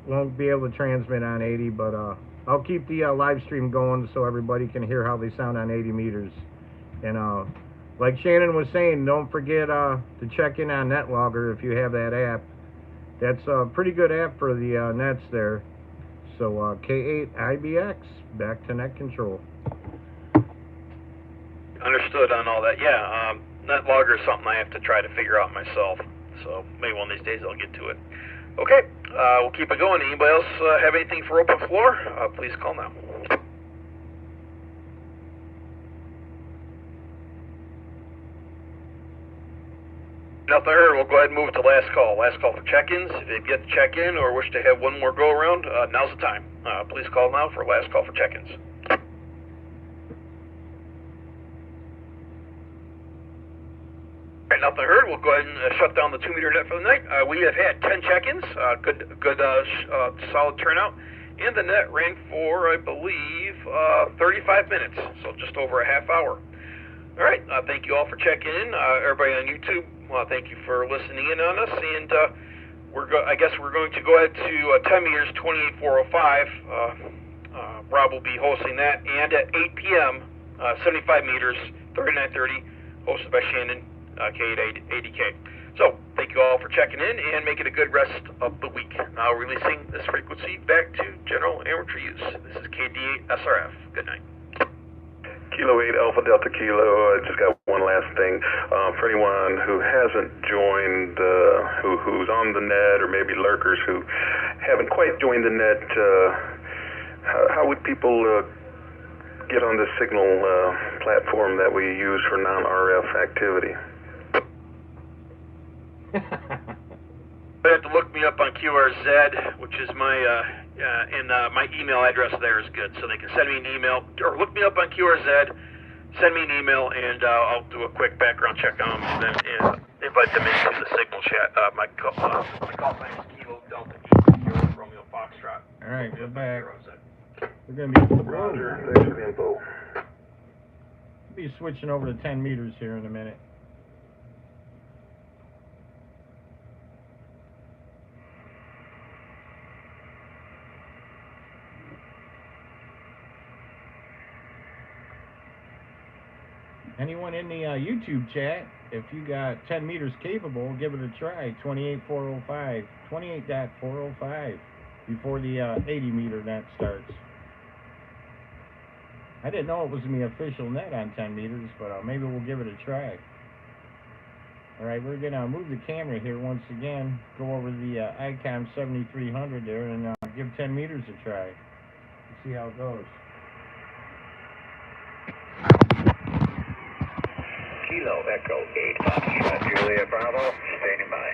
[SPEAKER 1] won't be able to transmit on 80, but I'll keep the live stream going so everybody can hear how they sound on 80 meters. And like Shannon was saying, don't forget to check in on NetLogger if you have that app. That's a pretty good app for the nets there. So K8IBX, back to net control.
[SPEAKER 3] Understood on all that. Yeah, NetLogger is something I have to try to figure out myself. So maybe one of these days I'll get to it. Okay, we'll keep it going. Anybody else have anything for open floor? Please call now. Nothing heard. We'll go ahead and move to last call. Last call for check-ins. If you get to check in or wish to have one more go-around, now's the time. Please call now for last call for check-ins. All right, nothing heard. We'll go ahead and shut down the 2 meter net for the night. We have had 10 check-ins. Good solid turnout. And the net ran for, I believe, 35 minutes, so just over a half hour. All right, thank you all for checking in. Everybody on YouTube, thank you for listening in on us. And I guess we're going to go ahead to 10 meters, 28,405. Rob will be hosting that. And at 8 p.m., 75 meters, 3930, hosted by Shannon, K880K. So, thank you all for checking in and make it a good rest of the week. Now releasing this frequency back to general amateur use. This is KD8SRF. Good night.
[SPEAKER 7] Kilo 8 Alpha Delta Kilo. I just got one last thing. For anyone who hasn't joined, who's on the net, or maybe lurkers who haven't quite joined the net, how would people get on the Signal platform that we use for non-RF activity?
[SPEAKER 3] They have to look me up on QRZ, which is my my email address there is good, so they can send me an email or look me up on QRZ, send me an email, and I'll do a quick background check on them, and then invite them into the Signal chat. My call sign is Kilo Delta E Romeo Foxtrot.
[SPEAKER 1] All right, we're back. We're going to be
[SPEAKER 7] Roger, thanks for the info.
[SPEAKER 1] Be switching over to 10 meters here in a minute. Anyone in the YouTube chat, if you got 10 meters capable, give it a try. 28.405, 28.405 before the 80 meter net starts. I didn't know it was going to be official net on 10 meters, but maybe we'll give it a try. Alright, we're going to move the camera here once again, go over the ICOM 7300 there, and give 10 meters a try. Let's see how it goes.
[SPEAKER 8] Kilo Echo 8 Foxtrot Julia Bravo, standing by.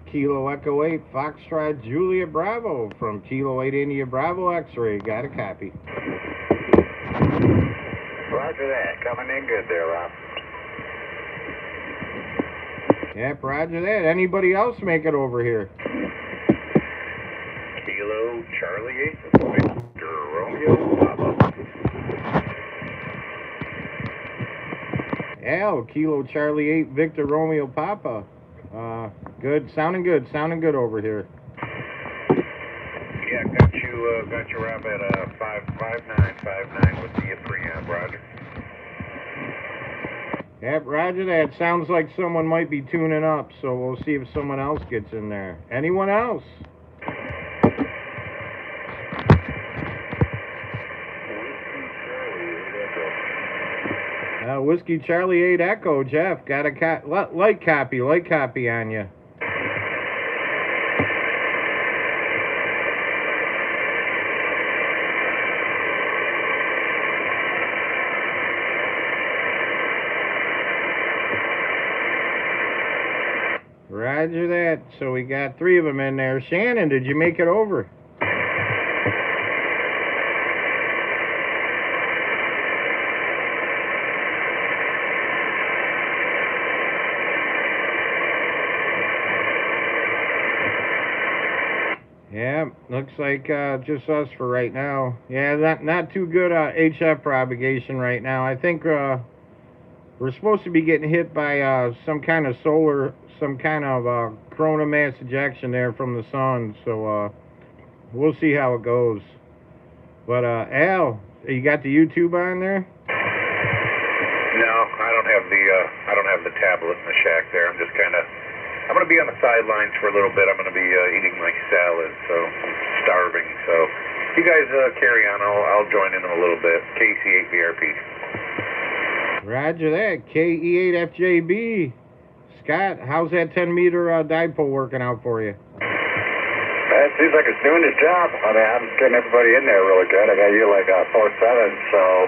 [SPEAKER 1] Kilo Echo 8 Foxtrot Julia Bravo from Kilo 8 India Bravo X-ray. Got a copy.
[SPEAKER 8] Roger that. Coming in good there, Rob.
[SPEAKER 1] Yep, roger that. Anybody else make it over here?
[SPEAKER 8] Kilo Charlie 8 Victor Romeo Papa.
[SPEAKER 1] Al, Kilo Charlie 8 Victor Romeo Papa. Good, sounding good over here.
[SPEAKER 8] Yeah, got you Rob at 55959 with the preamp, Roger.
[SPEAKER 1] Yep, roger that. Sounds like someone might be tuning up, so we'll see if someone else gets in there. Anyone else? Whiskey Charlie 8 Echo, Jeff, got a light copy on you. Roger that. So we got 3 of them in there. Shannon, did you make it over? Yeah, looks like just us for right now. Yeah, not too good HF propagation right now. I think we're supposed to be getting hit by some kind of corona mass ejection there from the sun. So we'll see how it goes. But Al, you got the YouTube on there?
[SPEAKER 8] No, I don't have the tablet in the shack there. I'm going to be on the sidelines for a little bit. I'm going to be eating my salad, so I'm starving. So you guys carry on. I'll join in a little bit. KC8BRP.
[SPEAKER 1] Roger that. KE8FJB. Scott, how's that 10 meter dipole working out for you?
[SPEAKER 8] It seems like it's doing its job. I mean, I'm getting everybody in there really good. I got you like 4.7, so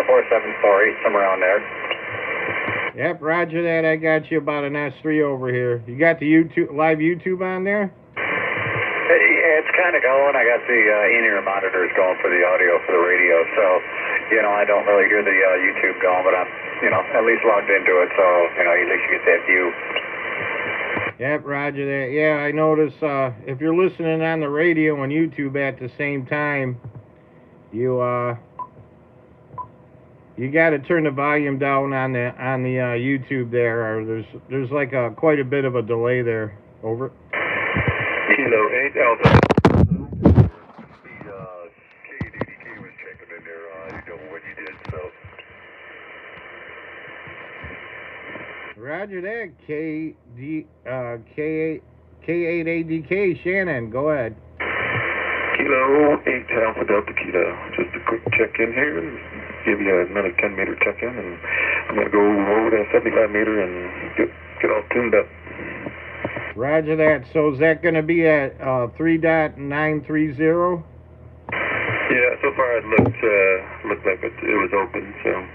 [SPEAKER 8] 4.7, 4.8, somewhere around there.
[SPEAKER 1] Yep, roger that. I got you about an S3 over here. You got the live YouTube on there?
[SPEAKER 8] Yeah, it's kind of going. I got the in-ear monitors going for the audio for the radio, so, I don't really hear the YouTube going, but I'm, at least logged into it, so, at least you get that view.
[SPEAKER 1] Yep, roger that. Yeah, I notice if you're listening on the radio and YouTube at the same time, you got to turn the volume down on the YouTube there, or there's like quite a bit of a delay there. Over.
[SPEAKER 8] Kilo 8 Alpha. The KDDK was checking in there. You know what you did, so.
[SPEAKER 1] Roger that. K8ADK, Shannon, go ahead.
[SPEAKER 7] Kilo 8 Alpha Delta Kilo. Just a quick check-in here. Give you another 10-meter check-in, and I'm going to go over that 75-meter and get all tuned up.
[SPEAKER 1] Roger that. So is that going to be at 3.930?
[SPEAKER 7] Yeah, so far it looked like it was open, so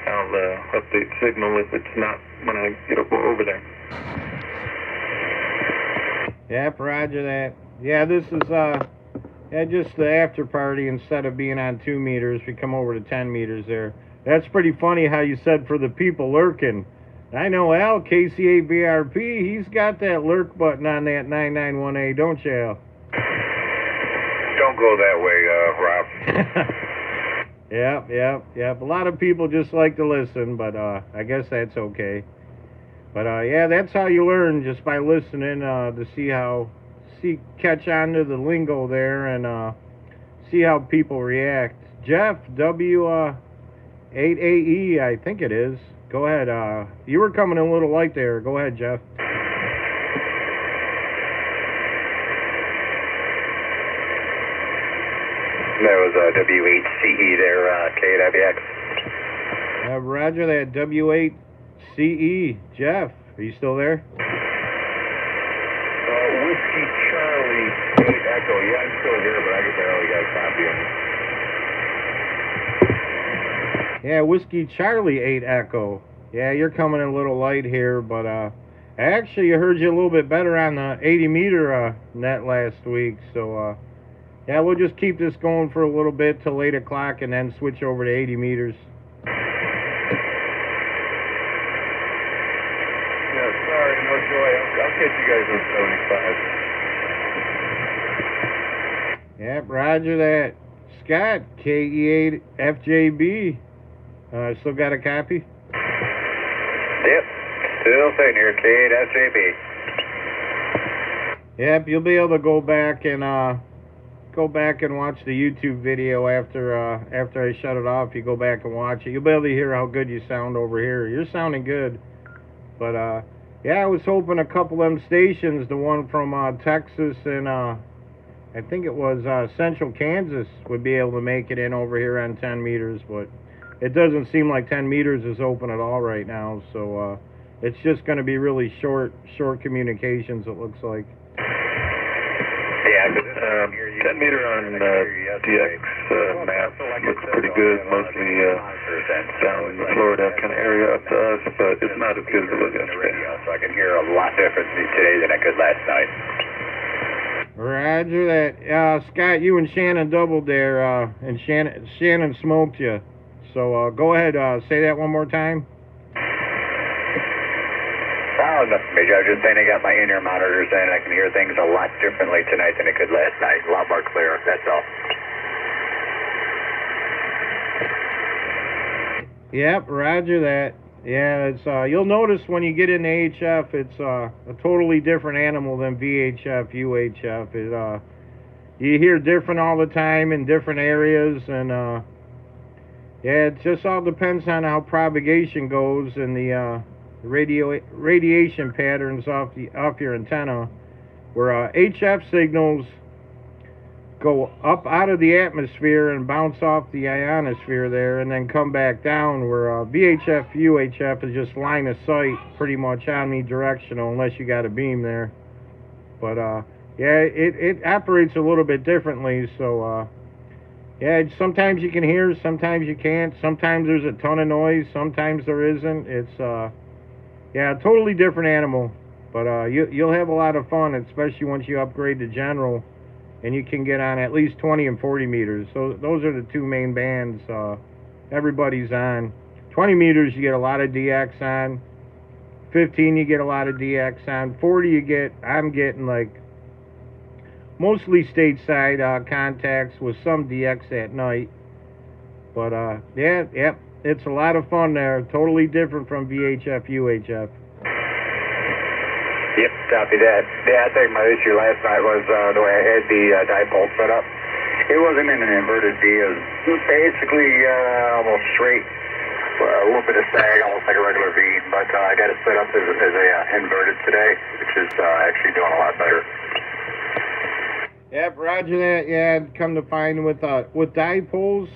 [SPEAKER 7] I'll update signal if it's not when I get over there.
[SPEAKER 1] Yep, roger that. Yeah, this is just the after party. Instead of being on 2 meters, we come over to 10 meters there. That's pretty funny how you said for the people lurking. I know Al, KCA-BRP, he's got that lurk button on that 991A, don't you, Al?
[SPEAKER 10] Don't go that way, Rob.
[SPEAKER 1] Yep. A lot of people just like to listen, but I guess that's okay. But yeah, that's how you learn, just by listening to catch on to the lingo there and see how people react. Jeff, W8AE, I think it is. Go ahead. You were coming in a little light there. Go ahead, Jeff.
[SPEAKER 8] That was W8CE there, K8IBX.
[SPEAKER 1] Roger that, W8CE. Jeff, are you still there?
[SPEAKER 10] Whiskey Charlie 8 Echo. Yeah, I'm still here, but I guess I already got a copy of it.
[SPEAKER 1] Yeah, Whiskey Charlie 8 Echo. Yeah, you're coming in a little light here, but I actually heard you a little bit better on the 80-meter net last week, so yeah, we'll just keep this going for a little bit till 8 o'clock and then switch over to 80 meters.
[SPEAKER 10] Yeah, sorry, no joy. I'll catch you guys on 75.
[SPEAKER 1] Yep, roger that. Scott, KE8FJB. Still got a copy?
[SPEAKER 8] Yep, still sitting here, K8FJB.
[SPEAKER 1] Yep, you'll be able to go back and watch the YouTube video after I shut it off. You go back and watch it. You'll be able to hear how good you sound over here. You're sounding good. But yeah, I was hoping a couple of them stations, the one from Texas and I think it was Central Kansas, would be able to make it in over here on 10 meters, but it doesn't seem like 10 meters is open at all right now, so it's just going to be really short communications, it looks like.
[SPEAKER 8] Yeah,
[SPEAKER 7] 10 meter on DX map looks pretty good, mostly down in the Florida kind of area up to us, but it's not as good as it was yesterday.
[SPEAKER 8] So I can hear a lot different today than I could last night.
[SPEAKER 1] Roger that. Scott, you and Shannon doubled there, and Shannon smoked you. So go ahead, say that one more time.
[SPEAKER 8] Oh, nothing major. I was just saying I got my in-ear monitors in. I can hear things a lot differently tonight than I could last night. A lot more clear, that's all.
[SPEAKER 1] Yep, roger that. Yeah, it's you'll notice when you get into HF, it's a totally different animal than VHF, UHF. You hear different all the time in different areas, and yeah, it just all depends on how propagation goes and the radiation patterns off your antenna. Where HF signals go up out of the atmosphere and bounce off the ionosphere there and then come back down, where VHF, UHF is just line of sight, pretty much omnidirectional unless you got a beam there. But yeah, it operates a little bit differently, so yeah, sometimes you can hear, sometimes you can't, sometimes there's a ton of noise, sometimes there isn't. It's yeah, a totally different animal, but you'll have a lot of fun, especially once you upgrade to general and you can get on at least 20 and 40 meters. So those are the two main bands everybody's on. 20 meters you get a lot of DX on. 15 you get a lot of DX on. 40 I'm getting like mostly stateside contacts with some DX at night. But yeah, yep, it's a lot of fun there. Totally different from VHF, UHF.
[SPEAKER 8] Yep, copy that. Yeah, I think my issue last night was the way I had the dipole set up. It wasn't in an inverted V. It was basically almost straight a little bit of sag, almost like a regular V, but I got it set up as a inverted today, which is actually doing a lot better.
[SPEAKER 1] Yep, roger that. Yeah, come to find with dipoles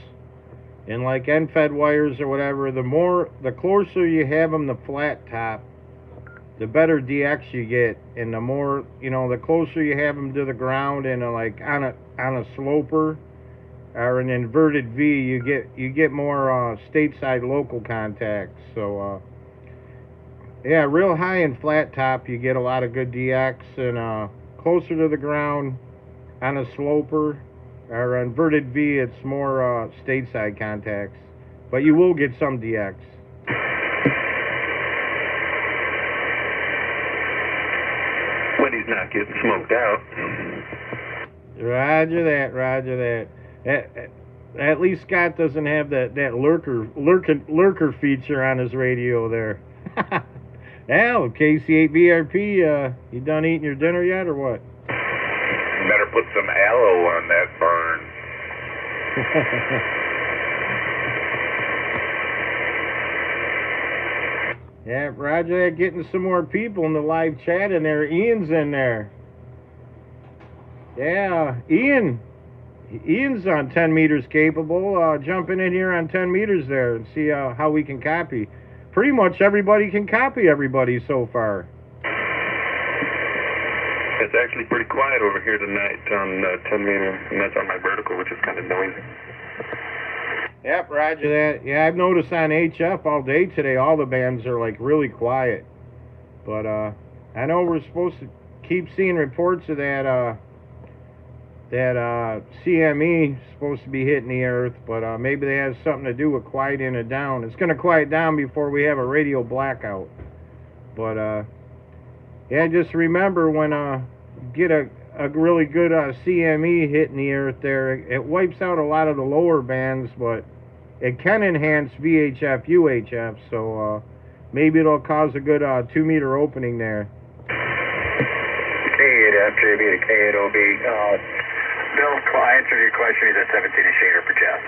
[SPEAKER 1] and like end-fed wires or whatever, the closer you have them to flat top, the better DX you get, and the more, the closer you have them to the ground and like on a sloper or an inverted V, you get more stateside local contacts. So yeah, real high and flat top, you get a lot of good DX, and closer to the ground on a sloper or inverted V, it's more stateside contacts, but you will get some DX.
[SPEAKER 7] When he's not getting smoked out.
[SPEAKER 1] Roger that. At least Scott doesn't have that lurker feature on his radio there. Al, KC8VRP, you done eating your dinner yet or what?
[SPEAKER 10] Better put some aloe on that burn.
[SPEAKER 1] Yeah, roger that. Getting some more people in the live chat in there. Ian's in there. Yeah, Ian's on 10 meters capable. Jumping in here on 10 meters there and see how we can copy. Pretty much everybody can copy everybody so far.
[SPEAKER 7] It's actually pretty quiet over here tonight on 10 meter, and that's on my vertical, which is kind of noisy.
[SPEAKER 1] Yep, roger that. Yeah, I've noticed on HF all day today, all the bands are like really quiet. But I know we're supposed to keep seeing reports of that CME supposed to be hitting the earth, but maybe they have something to do with quieting it down. It's going to quiet down before we have a radio blackout. But yeah, just remember when get a really good CME hitting the earth there, it wipes out a lot of the lower bands, but it can enhance VHF, UHF, so maybe it'll cause a good 2 meter opening there.
[SPEAKER 8] K8FJB to K8OB. Bill, answer your question. He's at 17 inch changer for Jeff.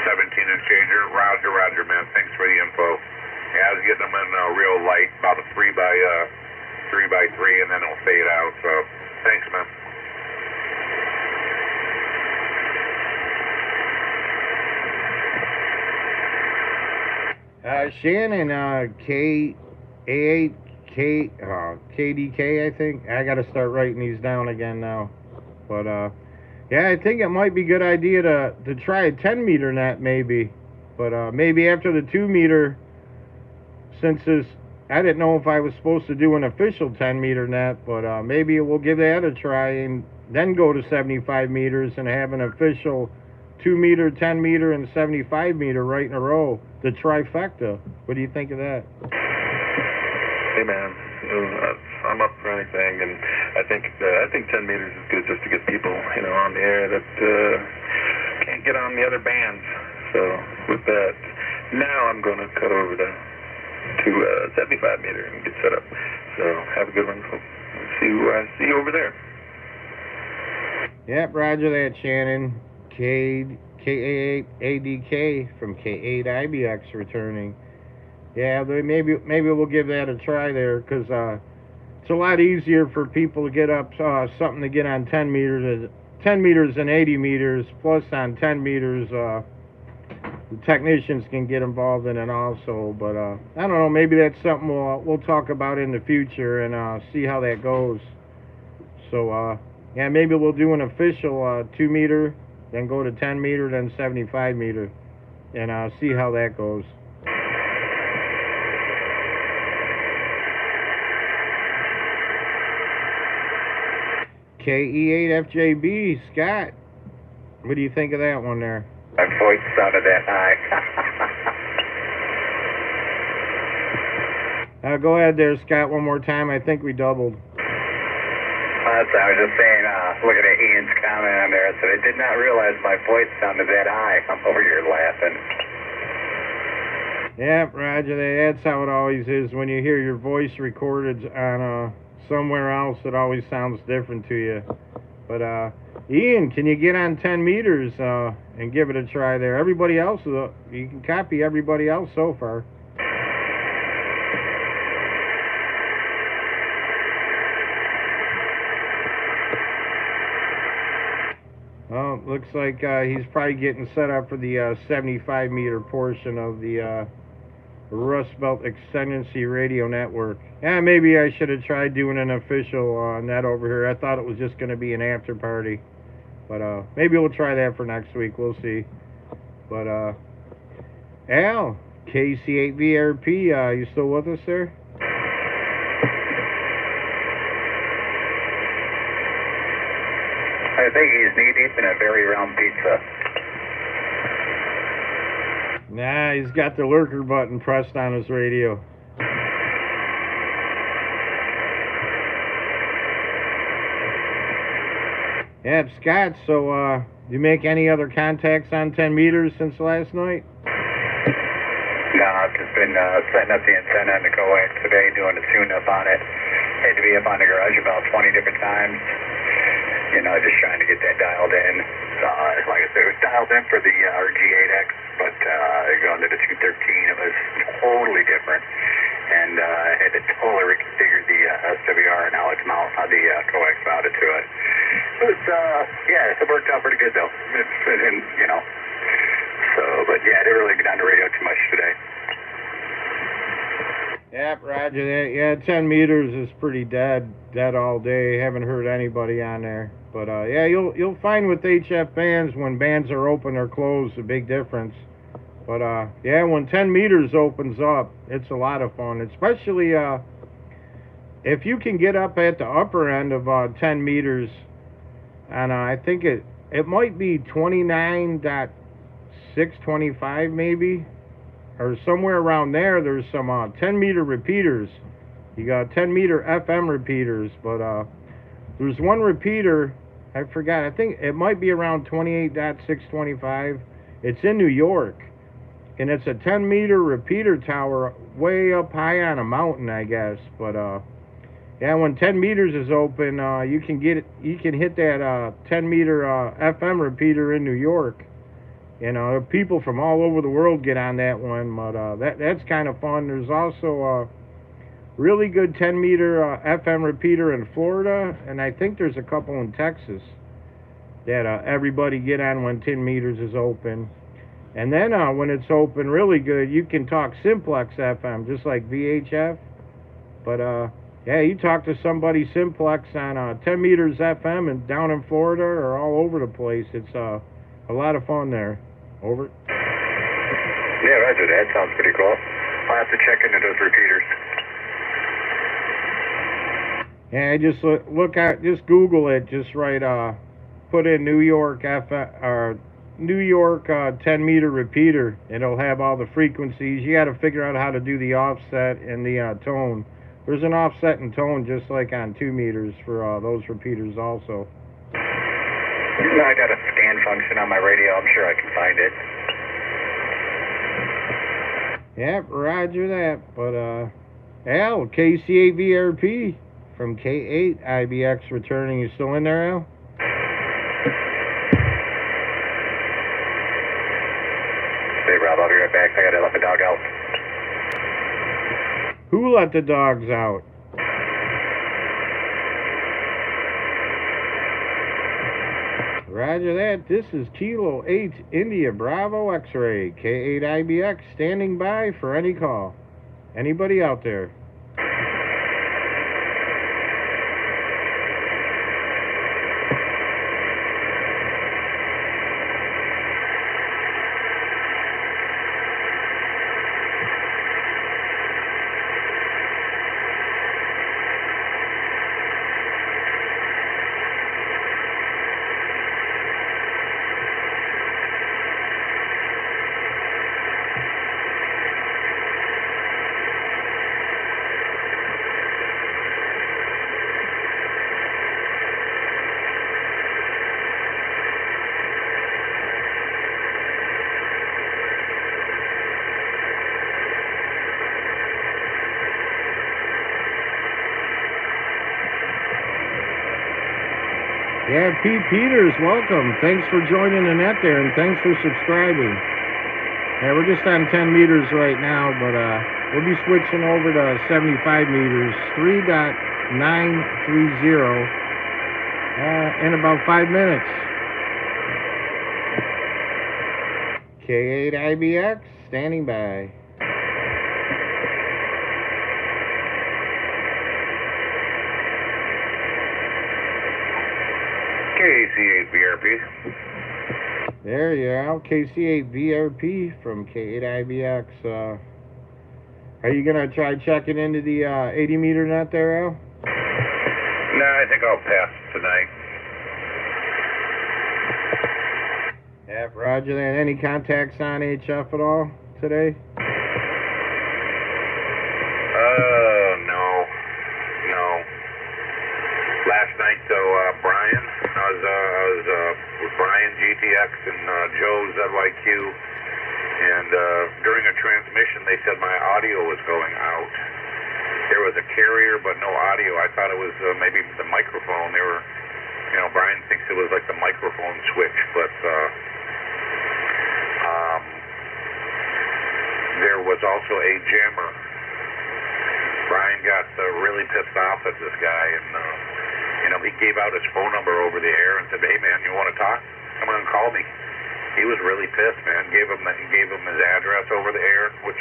[SPEAKER 10] 17 inch changer. Roger, man. Thanks for the info. Yeah, I was getting them in real light, about a 3 by 3, and then it'll fade out. So, thanks, man.
[SPEAKER 1] Shannon, KDK, I think. I got to start writing these down again now. But yeah, I think it might be a good idea to try a 10 meter net maybe. But maybe after the 2 meter. Since I didn't know if I was supposed to do an official 10 meter net, but maybe we'll give that a try and then go to 75 meters and have an official 2 meter, 10 meter, and 75 meter right in a row. The trifecta. What do you think of that?
[SPEAKER 7] Hey man, I'm up for anything, and I think 10 meters is good just to get people, on the air that can't get on the other bands. So with that, now I'm going to cut over to 75 meter and get set up. So have a good one, folks. See you over there.
[SPEAKER 1] Yep, roger that, Shannon. K8ADK from K8IBX returning. Yeah, maybe we'll give that a try there, because it's a lot easier for people to get up something to get on 10 meters and 80 meters, plus on 10 meters the technicians can get involved in it also. But I don't know, maybe that's something we'll talk about in the future and see how that goes. So yeah, maybe we'll do an official 2 meter, then go to 10 meter, then 75 meter, and see how that goes. KE8FJB, Scott, what do you think of that one there?
[SPEAKER 8] My voice sounded that high.
[SPEAKER 1] Go ahead there, Scott, one more time. I think we doubled.
[SPEAKER 8] I was just saying, looking at Ian's comment on there, I said, I did not realize my voice sounded that high. I'm over here laughing.
[SPEAKER 1] Yep, roger that. That's how it always is. When you hear your voice recorded on somewhere else, it always sounds different to you. But Ian, can you get on 10 meters and give it a try there? Everybody else, you can copy everybody else so far. Well, looks like he's probably getting set up for the 75 meter portion of the Rust Belt Excellency Radio Network. Yeah, maybe I should have tried doing an official net over here. I thought it was just going to be an after party. But maybe we'll try that for next week. We'll see. But Al, KC8VRP, you still with us, sir?
[SPEAKER 8] I think he's knee-deep in a very round pizza.
[SPEAKER 1] Nah, he's got the lurker button pressed on his radio. Yeah, Scott, so you make any other contacts on 10 meters since last night?
[SPEAKER 8] No, I've just been setting up the antenna in the coax today, doing a tune-up on it. Had to be up on the garage about 20 different times. You know, just trying to get that dialed in. Like I said, it was dialed in for the RG8X, but going to the 213, it was totally different. And I had to totally reconfigure the SWR and how it's how the coax mounted to it. It was, yeah, it worked out pretty good though. And, you know, so, but yeah, I didn't really get on the radio too much today.
[SPEAKER 1] Yep, roger that. Yeah, 10 meters is pretty dead all day. Haven't heard anybody on there. But yeah, you'll find with HF bands, when bands are open or closed, a big difference. But yeah, when 10 meters opens up, it's a lot of fun, especially if you can get up at the upper end of 10 meters, and I think it might be 29.625 maybe, or somewhere around there. There's some 10 meter repeaters. You got 10 meter FM repeaters, but there's one repeater, I forgot, I think it might be around 28.625. It's in New York, and it's a 10 meter repeater tower way up high on a mountain, I guess. But yeah, when 10 meters is open, you can hit that 10 meter FM repeater in New York. You know, people from all over the world get on that one, but that's kind of fun. There's also a really good 10 meter FM repeater in Florida, and I think there's a couple in Texas that everybody get on when 10 meters is open. And then when it's open really good, you can talk Simplex FM, just like VHF. But yeah, you talk to somebody Simplex on 10 meters FM and down in Florida or all over the place. It's a lot of fun there. Over.
[SPEAKER 8] Yeah, roger, that sounds pretty cool. I'll have to check into those repeaters.
[SPEAKER 1] Yeah, just look at, just Google it, just write, put in New York FM, or New York 10 meter repeater, and it'll have all the frequencies. You got to figure out how to do the offset and the tone. There's an offset and tone just like on 2 meters for those repeaters also.
[SPEAKER 8] I got a scan function on my radio. I'm sure I can find it.
[SPEAKER 1] Yep, roger that. But Al, KC8VRP from K8IBX returning. You still in there, Al?
[SPEAKER 8] Hey, Rob, I'll be right back. I gotta let the dog out.
[SPEAKER 1] Who let the dogs out? Roger that. This is Kilo 8 India Bravo X-Ray, K8IBX, standing by for any call. Anybody out there? Yeah, Pete Peters, welcome. Thanks for joining the net there, and thanks for subscribing. Yeah, we're just on 10 meters right now, but we'll be switching over to 75 meters, 3.930, in about 5 minutes. K8IBX, standing by.
[SPEAKER 10] KC8VRP.
[SPEAKER 1] There you are, KC8VRP from K8IBX. Are you going to try checking into the 80 meter net there, Al?
[SPEAKER 10] No, I think I'll pass tonight.
[SPEAKER 1] Yeah, roger that. Any contacts on HF at all today?
[SPEAKER 10] No. Last night, though, Brian, I was with Brian, GTX, and Joe, ZYQ, and during a transmission, they said my audio was going out. There was a carrier, but no audio. I thought it was maybe the microphone. They were, Brian thinks it was like the microphone switch, but there was also a jammer. Brian got really pissed off at this guy, and he gave out his phone number over the air and said, "Hey man, you want to talk? Come on, call me." He was really pissed, man. Gave him his address over the air, which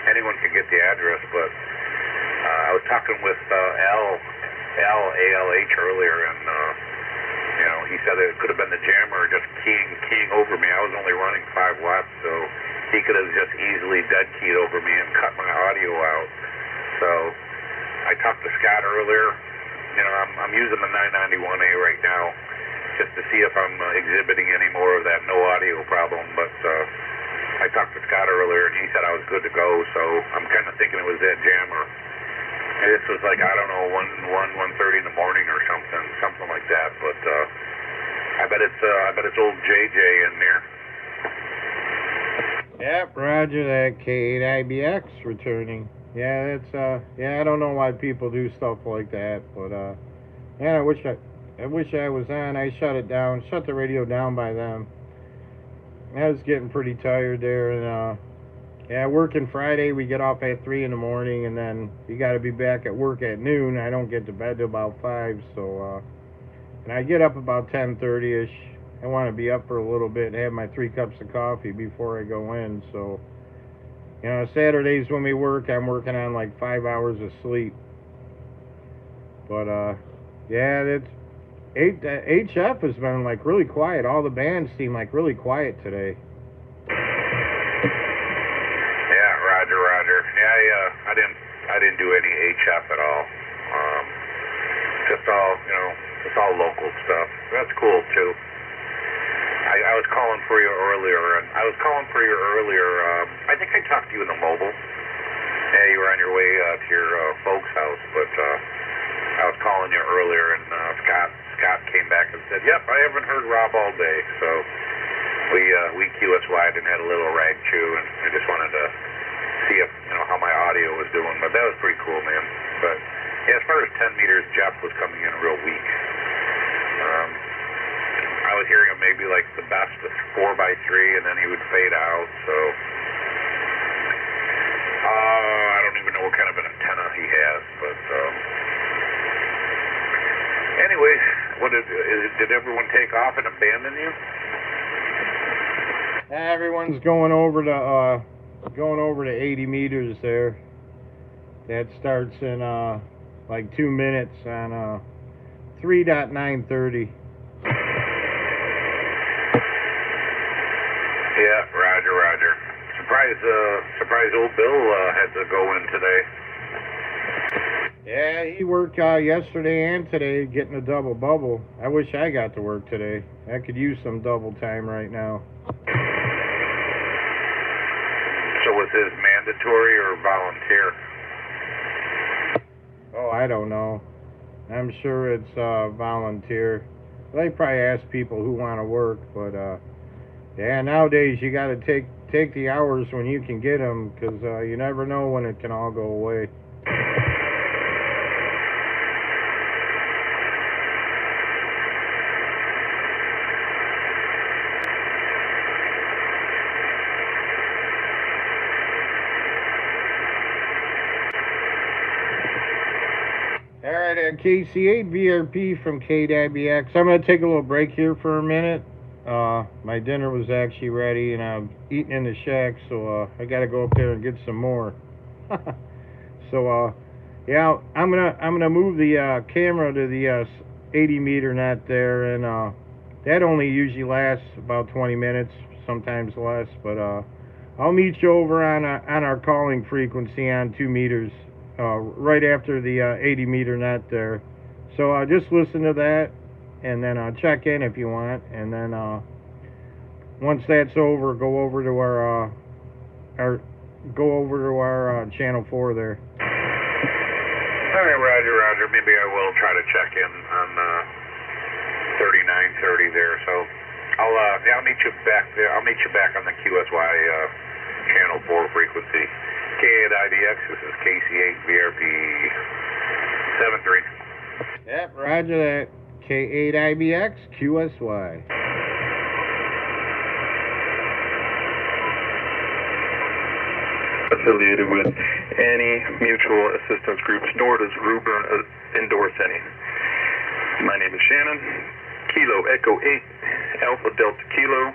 [SPEAKER 10] anyone could get the address. But I was talking with ALH earlier, and he said it could have been the jammer just keying over me. I was only running 5 watts, so he could have just easily dead keyed over me and cut my audio out. So I talked to Scott earlier. I'm using the 991A right now just to see if I'm exhibiting any more of that no audio problem, but I talked to Scott earlier and he said I was good to go, so I'm kind of thinking it was that jammer. And this was like, I don't know, 1:30 in the morning or something like that, but I bet it's old JJ in there.
[SPEAKER 1] Yep, roger that. K8IBX returning. Yeah, that's I don't know why people do stuff like that, but I wish I was on. I shut the radio down by them. I was getting pretty tired there, and working Friday, we get off at 3 in the morning, and then you got to be back at work at noon. I don't get to bed till about 5, so and I get up about 10:30ish. I want to be up for a little bit and have my 3 cups of coffee before I go in, so Saturdays when we work, I'm working on like 5 hours of sleep. But that's HF has been like really quiet. All the bands seem like really quiet today.
[SPEAKER 10] Yeah, roger. Yeah, I didn't do any HF at all. Just all local stuff. That's cool too. I was calling for you earlier, I think I talked to you in the mobile. Yeah, you were on your way to your folks' house, but I was calling you earlier, and Scott came back and said, "Yep, I haven't heard Rob all day." So we QSY'd and had a little rag chew, and I just wanted to see if how my audio was doing. But that was pretty cool, man. But yeah, as far as 10 meters, Jeff was coming in real weak. I was hearing him maybe like the best of 4x3, and then he would fade out. So I don't even know what kind of an antenna he has, but anyways, did everyone take off and abandon you?
[SPEAKER 1] Everyone's going over to 80 meters there. That starts in like 2 minutes on 3.930.
[SPEAKER 10] Yeah, roger. Surprise old Bill had to go in today.
[SPEAKER 1] Yeah, he worked yesterday and today getting a double bubble. I wish I got to work today. I could use some double time right now.
[SPEAKER 10] So was his mandatory or volunteer?
[SPEAKER 1] Oh, I don't know. I'm sure it's volunteer. They probably ask people who want to work, but yeah, nowadays you got to take the hours when you can get them, because you never know when it can all go away. KC8 VRP from KWX. I'm going to take a little break here for a minute. My dinner was actually ready, and I'm eating in the shack, so I got to go up there and get some more. So, yeah, I'm gonna move the camera to the 80 meter net there, and that only usually lasts about 20 minutes, sometimes less. But I'll meet you over on our calling frequency on 2 meters. Right after the 80 meter net there. So just listen to that, and then check in if you want, and then once that's over, go over to our channel 4 there.
[SPEAKER 10] All right, Roger. Maybe I will try to check in on 3930 there. So I'll meet you back there. I'll meet you back on the QSY channel 4 frequency. K8 IBX, this is KC8 VRP 73.
[SPEAKER 1] Yep, roger that. K8 IBX QSY.
[SPEAKER 7] Affiliated with any mutual assistance groups, nor does Ruburn endorse any. My name is Shannon, Kilo Echo 8, Alpha Delta Kilo.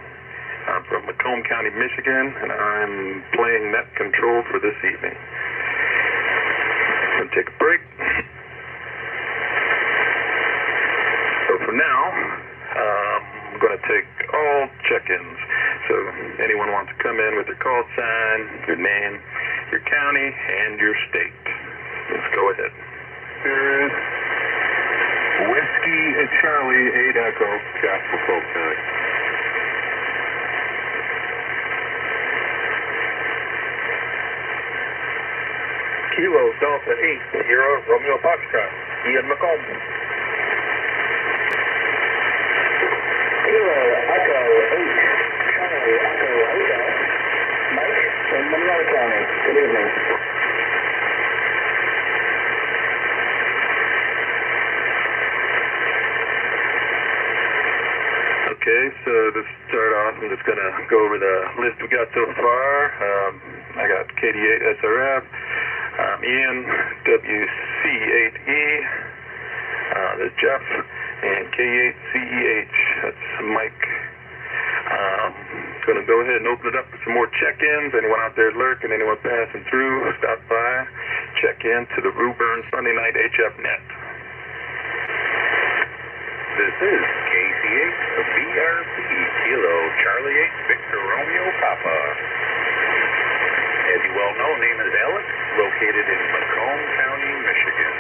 [SPEAKER 7] I'm from Macomb County, Michigan, and I'm playing net control for this evening. I'm going to take a break. So for now, I'm going to take all check-ins. So anyone wants to come in with their call sign, your name, your county, and your state. Let's go ahead.
[SPEAKER 10] Whiskey Charlie 8 Echo, Jasper Polk County.
[SPEAKER 2] Kilo Delta 8, Sierra Romeo Foxtrot, Ian Macomb. Kilo Echo 8, Charlie Echo Hotel, Mike in Monroe County. Good evening.
[SPEAKER 7] Okay, so to start off, I'm just going to go over the list we got so far. I got KD8 SRF, Ian, WC8E, there's Jeff, and K8CEH, that's Mike. Going to go ahead and open it up for some more check-ins. Anyone out there lurking, anyone passing through, stop by, check in to the Ruburn Sunday Night HF Net.
[SPEAKER 10] This is KC8 VRP, Kilo Charlie 8, Victor Romeo Papa. As you well know, name is Alex, located in Macomb County, Michigan.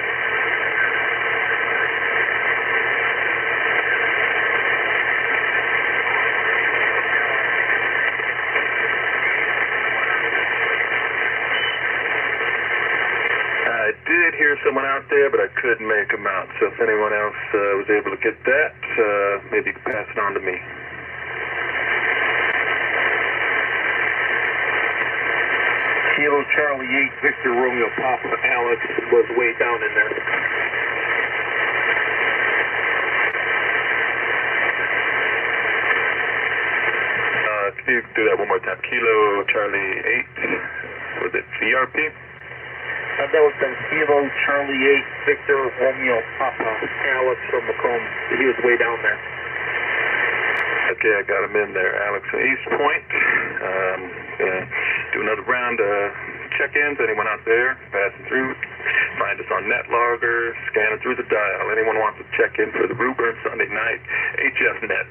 [SPEAKER 7] I did hear someone out there, but I couldn't make them out. So if anyone else was able to get that, maybe you can pass it on to me.
[SPEAKER 2] Kilo Charlie 8, Victor Romeo Papa, Alex was way down in there.
[SPEAKER 7] Can you do that one more time? Kilo Charlie 8, was it VRP?
[SPEAKER 2] That was from Kilo Charlie 8, Victor Romeo Papa, Alex from Macomb. He was way down there.
[SPEAKER 7] Okay, I got him in there. Alex from East Point. Gonna do another round of check-ins. Anyone out there passing through? Find us on NetLogger, scanning through the dial. Anyone wants to check in for the Ruburn Sunday Night HF Net?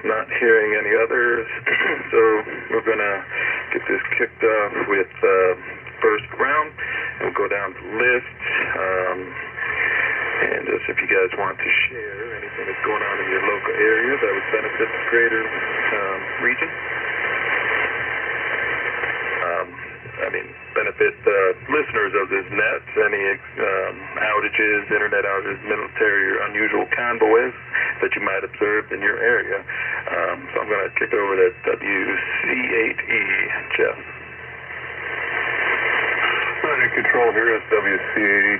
[SPEAKER 7] Not hearing any others, so we're gonna get this kicked off with first round, and we'll go down the list, and just if you guys want to share anything that's going on in your local area that would benefit the greater region, benefit listeners of this net, any outages, internet outages, military or unusual convoys that you might observe in your area. So I'm going to kick over to WC8E, Jeff.
[SPEAKER 11] Control here, SWC80.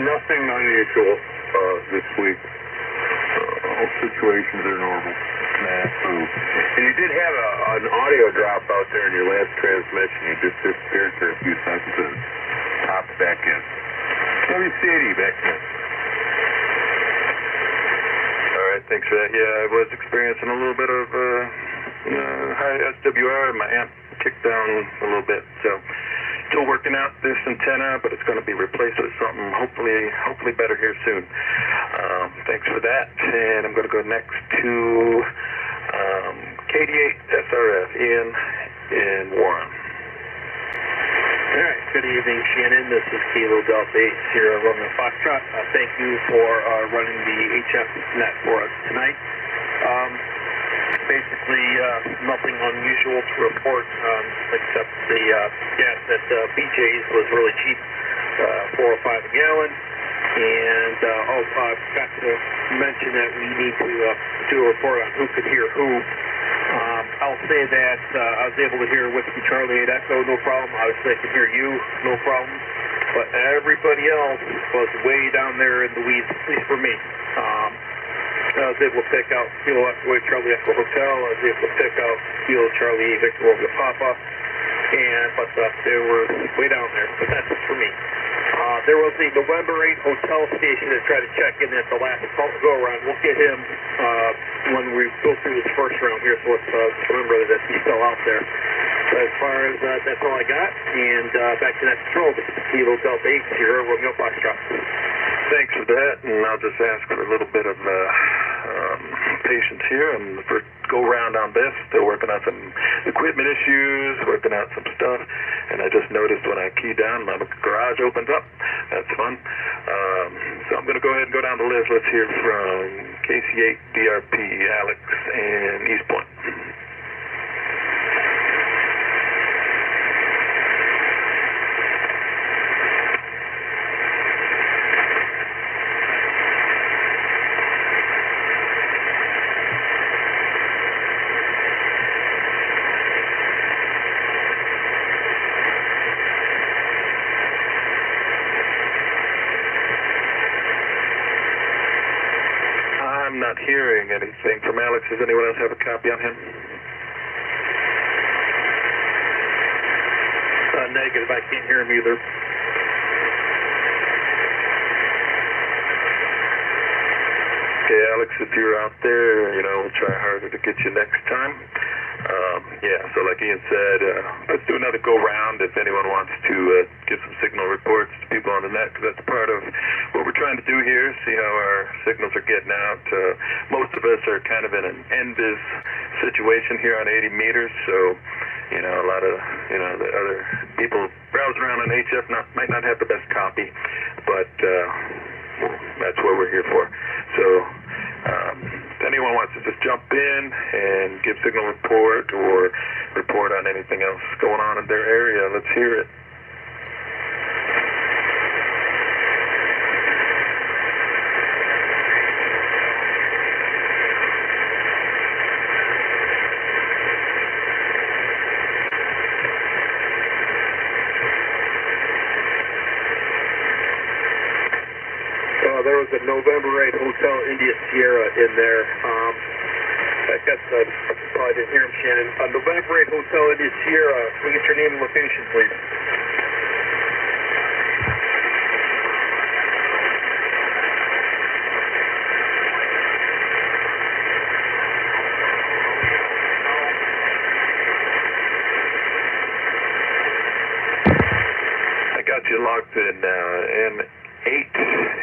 [SPEAKER 11] Nothing unusual this week. All situations are normal. And you did have an audio drop out there in your last transmission. You just disappeared for a few seconds and popped back in. WC80 back in. All right, thanks for that. Yeah, I was experiencing a little bit of high SWR. My amp kicked down a little bit, so still working out this antenna, but it's going to be replaced with something hopefully better here soon. Thanks for that, and I'm going to go next to KD8 SRF, Ian in Warren.
[SPEAKER 12] All right, good evening, Shannon. This is Kilo Delta 8 Sierra Romeo Foxtrot. Thank you for running the HF net for us tonight. Basically, nothing unusual to report except the gas at BJ's was really cheap, $4.05 a gallon. And also, I forgot to mention that we need to do a report on who could hear who. I'll say that I was able to hear Whiskey Charlie 8 Echo, no problem. Obviously, I could hear you, no problem. But everybody else was way down there in the weeds, at least for me. I was able to pick out Kilo Echo Charlie Echo Hotel. I was able to pick out Kilo Charlie Victor Romeo Papa. But they were way down there. But that's just for me. There was a November 8 hotel station that tried to check in at the last go-around. We'll get him when we go through this first round here, so let's remember that he's still out there. But as far as that's all I got, and back to that control, this is Kilo Delta 8 Sierra Romeo Foxtrot.
[SPEAKER 7] Thanks for that, and I'll just ask for a little bit of patience here. And the first go-round on this, they're working on some equipment issues, working out some stuff, and I just noticed when I key down, my garage opens up. That's fun. So I'm going to go ahead and go down the list. Let's hear from KC8, DRP, Alex, and East Point. I'm not hearing anything from Alex. Does anyone else have a copy on him?
[SPEAKER 12] Negative. I can't hear him either.
[SPEAKER 7] Okay, Alex, if you're out there, we'll try harder to get you next time. Yeah, so like Ian said, let's do another go-round if anyone wants to give some signal reports to people on the net, because that's part of what we're trying to do here, see how our signals are getting out. Most of us are kind of in an NBIS situation here on 80 meters, so, a lot of, the other people browsing around on HF might not have the best copy, but that's what we're here for. So, if anyone wants to just jump in and give signal report or report on anything else going on in their area, let's hear it.
[SPEAKER 12] There was a November 8 Hotel India Sierra in there. I guess I probably didn't hear him, Shannon. November 8 Hotel India Sierra. Can we get your name and location, please?
[SPEAKER 7] I got you logged in now.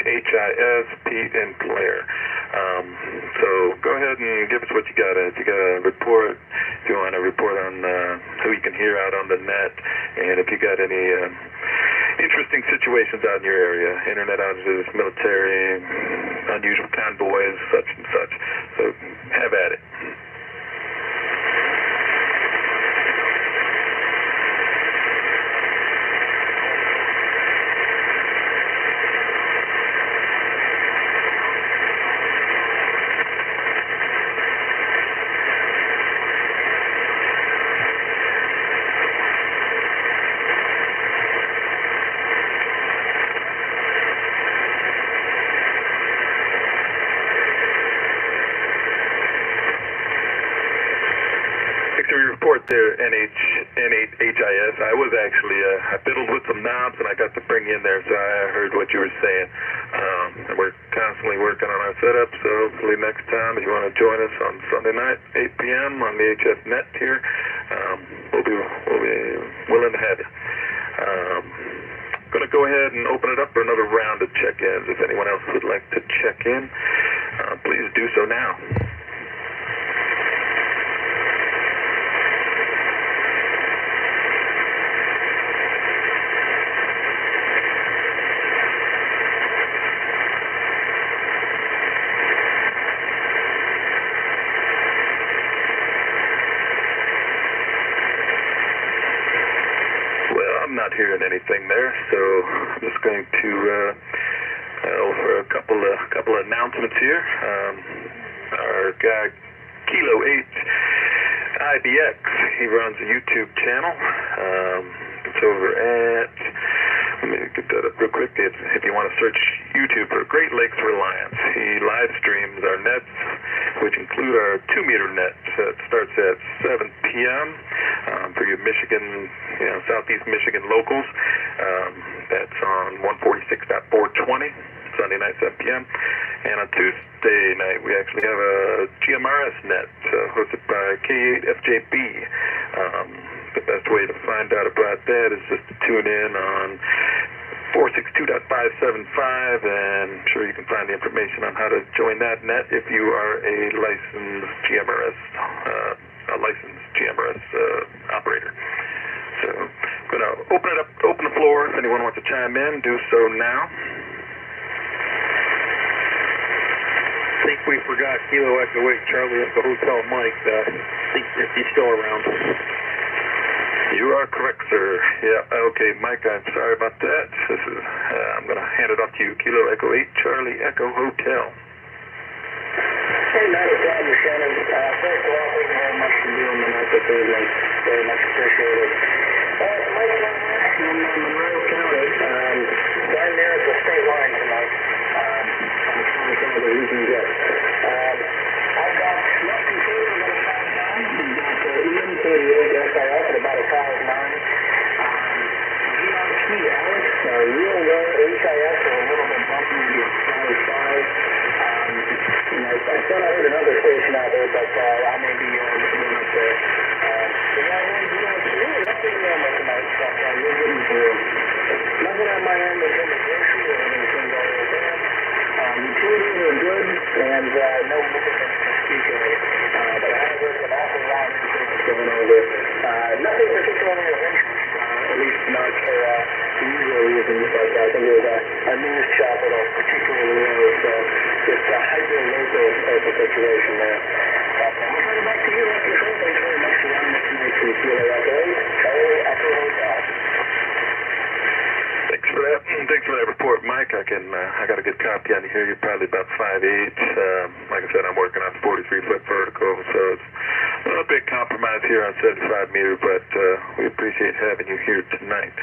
[SPEAKER 7] H-I-S-P and Claire. So go ahead and give us what you got. If you got a report, if you want to report on who you can hear out on the net, and if you got any interesting situations out in your area, internet outages, military, unusual convoys, such and such. So have at it. with their N8HIS. I was actually, I fiddled with some knobs and I got to bring you in there, so I heard what you were saying. And we're constantly working on our setup, so hopefully next time, if you want to join us on Sunday night, 8 p.m. on the HS Net here, we'll be willing to have you. Going to go ahead and open it up for another round of check-ins. If anyone else would like to check in, please do so now. I'm not hearing anything there, so I'm just going to for a couple of announcements here. Our guy Kilo 8 IBX, he runs a YouTube channel. It's over at, let me get that up real quick. If you want to search YouTube for Great Lakes Reliance, he live streams our nets, which include our 2-meter net. It starts at 7 p.m. For your Michigan, Southeast Michigan locals. That's on 146.420, Sunday night, 7 p.m. And on Tuesday night, we actually have a GMRS net hosted by K8FJB. The best way to find out about that is just to tune in on 462.575, and I'm sure you can find the information on how to join that net if you are a licensed GMRS operator. So I'm going to open the floor. If anyone wants to chime in, do so now.
[SPEAKER 12] I think we forgot Kilo Echo 8 Charlie Echo Hotel Mike. I think if he's still around.
[SPEAKER 7] You are correct, sir. Yeah, okay, Mike, I'm sorry about that. This is, I'm going to hand it off to you. Kilo Echo 8 Charlie Echo Hotel.
[SPEAKER 13] Hey, not a problem, Shannon. First of all, thank you very much for doing the night this evening. Very much appreciated. Mike in Monroe County, down there at the state line tonight. I'm trying to think of the reason yet. I've got less than 2 about a 5.9. We've got Ian 38 SIF at about a 5.9. GRP Alex, real low HIS or a little bit bumpy, maybe a 5.5. I thought I heard another station out there, but I may be going up there. Nothing normal tonight, but you're getting through. Nothing on my end in terms of grocery or anything going on there. Utilities are good, and no movement to speak of. But I have heard an awful lot of things going over. Nothing particularly of interest, at least not for the usual reasons, but I think it was a news chop at a particularly low, so it's a hyper-local type of situation there. We'll turn it back to you, Mr. Trey. Thanks very much for running this tonight for Kilo Echo 8, Charlie Echo Hotel.
[SPEAKER 7] Thanks for that report, Mike. I got a good copy on you here. You're probably about 5'8". Like I said, I'm working on 43-foot vertical, so it's a big compromise here on 75 meter, but we appreciate having you here tonight.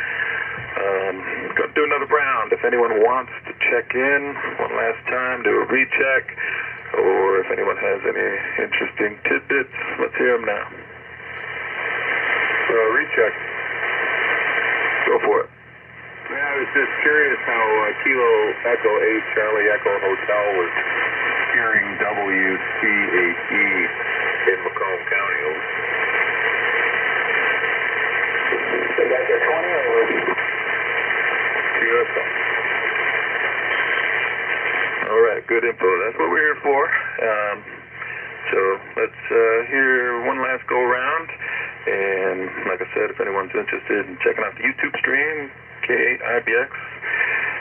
[SPEAKER 7] Going to do another round. If anyone wants to check in one last time, do a recheck, or if anyone has any interesting tidbits, let's hear them now.
[SPEAKER 11] Recheck.
[SPEAKER 7] Go for it.
[SPEAKER 11] Yeah, I was just curious how Kilo Echo 8 Charlie Echo Hotel was hearing WC8E in Macomb County.
[SPEAKER 13] They got their 20 over.
[SPEAKER 7] Beautiful. All right, good info. That's what we're here for. So let's hear one last go around. And like I said, if anyone's interested in checking out the YouTube stream, K8IBX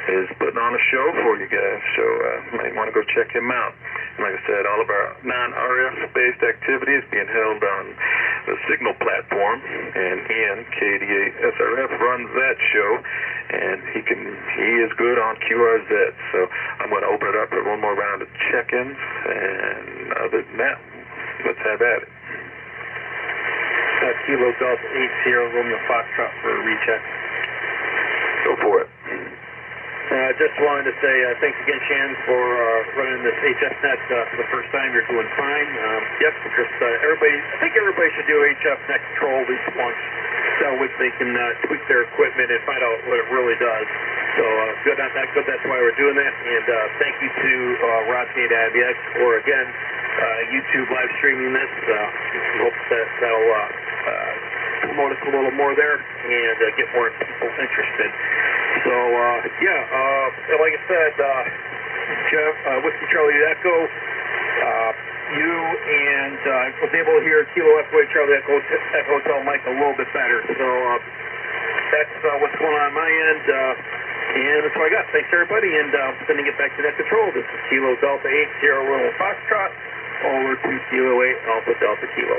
[SPEAKER 7] is putting on a show for you guys, so you might want to go check him out. And like I said, all of our non-RF-based activities being held on the Signal platform, and Ian, KD8SRF, runs that show, and he is good on QRZ. So I'm going to open it up for one more round of check-ins, and other than that, let's have at it.
[SPEAKER 12] Kilo Delta 80 Romeo Foxtrot for a recheck.
[SPEAKER 7] Go for it.
[SPEAKER 12] Just wanted to say thanks again, Shan, for running this HFNet for the first time. You're doing fine. Yep, just I think everybody should do HFNet control at least once, so which they can tweak their equipment and find out what it really does. So good on that. Good. That's why we're doing that. And thank you to Rob K. IBX for again YouTube live streaming this. Hope that'll promote us a little more there and get more people interested. So, like I said, Jeff, Whiskey Charlie Echo, you and I was able to hear Kilo Echo Charlie Echo Hotel Mike a little bit better. So, that's what's going on my end. And that's what I got. Thanks, everybody. And I'm going to get back to net control. This is Kilo Delta 8 Sierra Romeo Foxtrot over to Kilo 8 Alpha Delta Kilo.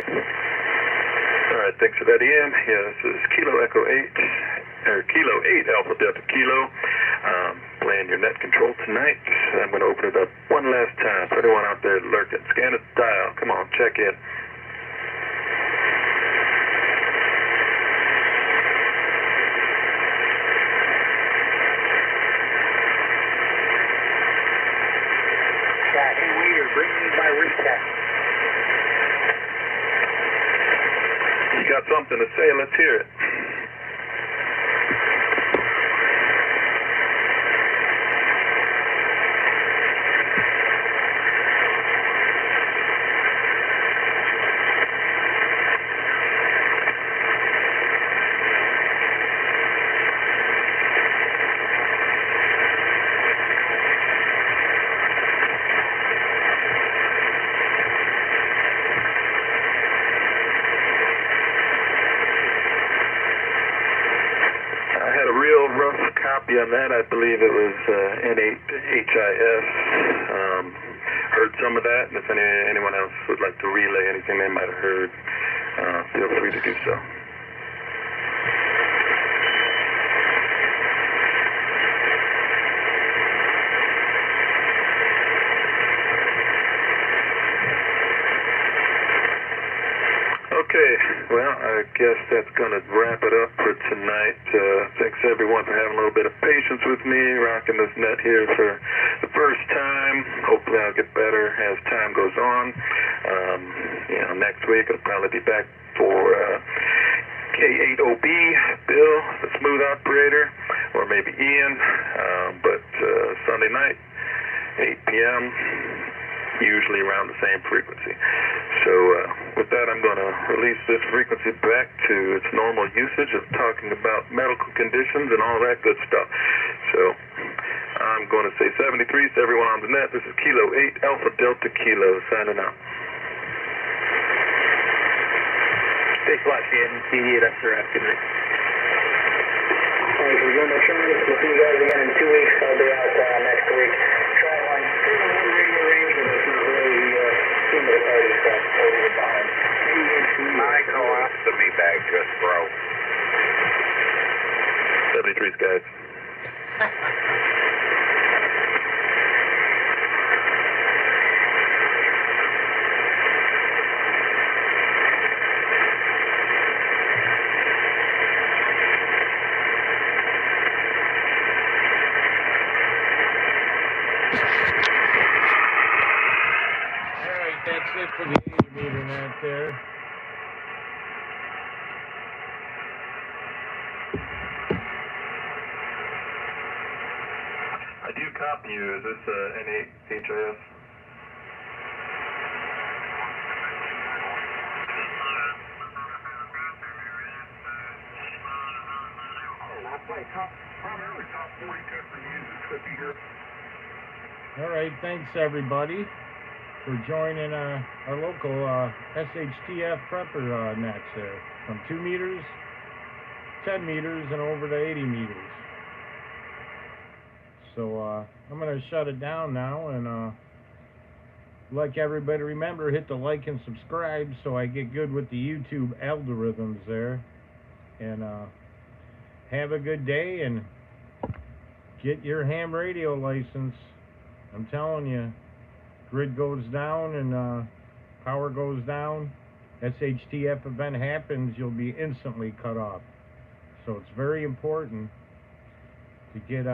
[SPEAKER 7] All right, thanks for that, Ian. Yeah, this is Kilo Echo 8, or Kilo 8 Alpha Delta Kilo. Playing your net control tonight. I'm going to open it up one last time for anyone out there lurking. Scan the dial. Come on, check in.
[SPEAKER 13] Hey, waiter, bring me my recap.
[SPEAKER 7] You got something to say? Let's hear it. On that, I believe it was N8HIS. Heard some of that, and if anyone else would like to relay anything they might have heard, feel free to do so. Okay, well, I guess that's going to wrap it up for tonight. Thanks everyone for having a little bit of patience with me, rocking this net here for the first time. Hopefully I'll get better as time goes on. Next week I'll probably be back for K8OB, Bill, the smooth operator, or maybe Ian, but Sunday night, 8 p.m., usually around the same frequency. So with that, I'm going to release this frequency back to its normal usage of talking about medical conditions and all that good stuff. So I'm going to say 73 to everyone on the net. This is Kilo 8 Alpha Delta Kilo signing out.
[SPEAKER 12] Thanks a lot, Shan. CD8 SRF. Good night.
[SPEAKER 13] Thanks for doing the show. We'll see you guys again in 2 weeks. I'll be out next week. Try on radio range, but it's not really team of the party stuff over the behind.
[SPEAKER 10] My colostomy bag just broke.
[SPEAKER 7] 73 guys.
[SPEAKER 1] That's it for the 80 meter net there.
[SPEAKER 7] I do copy you. Is this N8HIS?
[SPEAKER 1] All right, thanks everybody for joining our local SHTF prepper nets there, from 2 meters, 10 meters, and over to 80 meters. So I'm going to shut it down now, and like everybody, remember, hit the like and subscribe so I get good with the YouTube algorithms there. And have a good day, and get your ham radio license. I'm telling you, grid goes down and power goes down, SHTF event happens, you'll be instantly cut off. So it's very important to get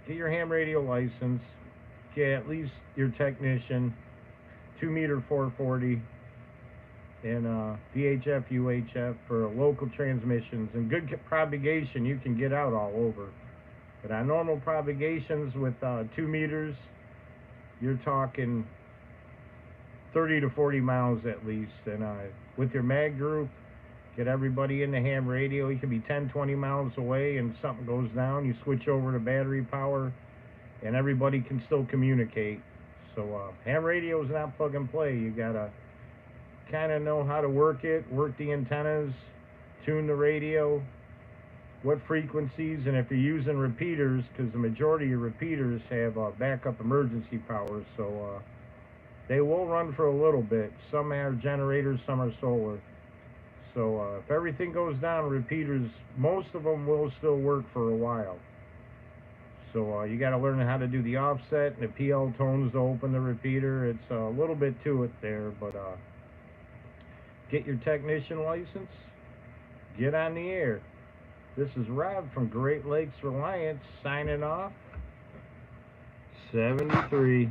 [SPEAKER 1] get your ham radio license, get at least your technician, 2-meter 440, and VHF, UHF for local transmissions. And good propagation, you can get out all over. But on normal propagations with 2 meters, you're talking 30 to 40 miles at least. And with your mag group, get everybody in the ham radio. You can be 10, 20 miles away and something goes down, you switch over to battery power and everybody can still communicate. So ham radio is not plug and play. You gotta kind of know how to work it, work the antennas, tune the radio, what frequencies, and if you're using repeaters, because the majority of repeaters have backup emergency power, so they will run for a little bit. Some are generators, some are solar. So if everything goes down, repeaters, most of them will still work for a while. So you got to learn how to do the offset and the PL tones to open the repeater. It's a little bit to it there, but get your technician license, get on the air. This is Rob from Great Lakes Reliance signing off. 73.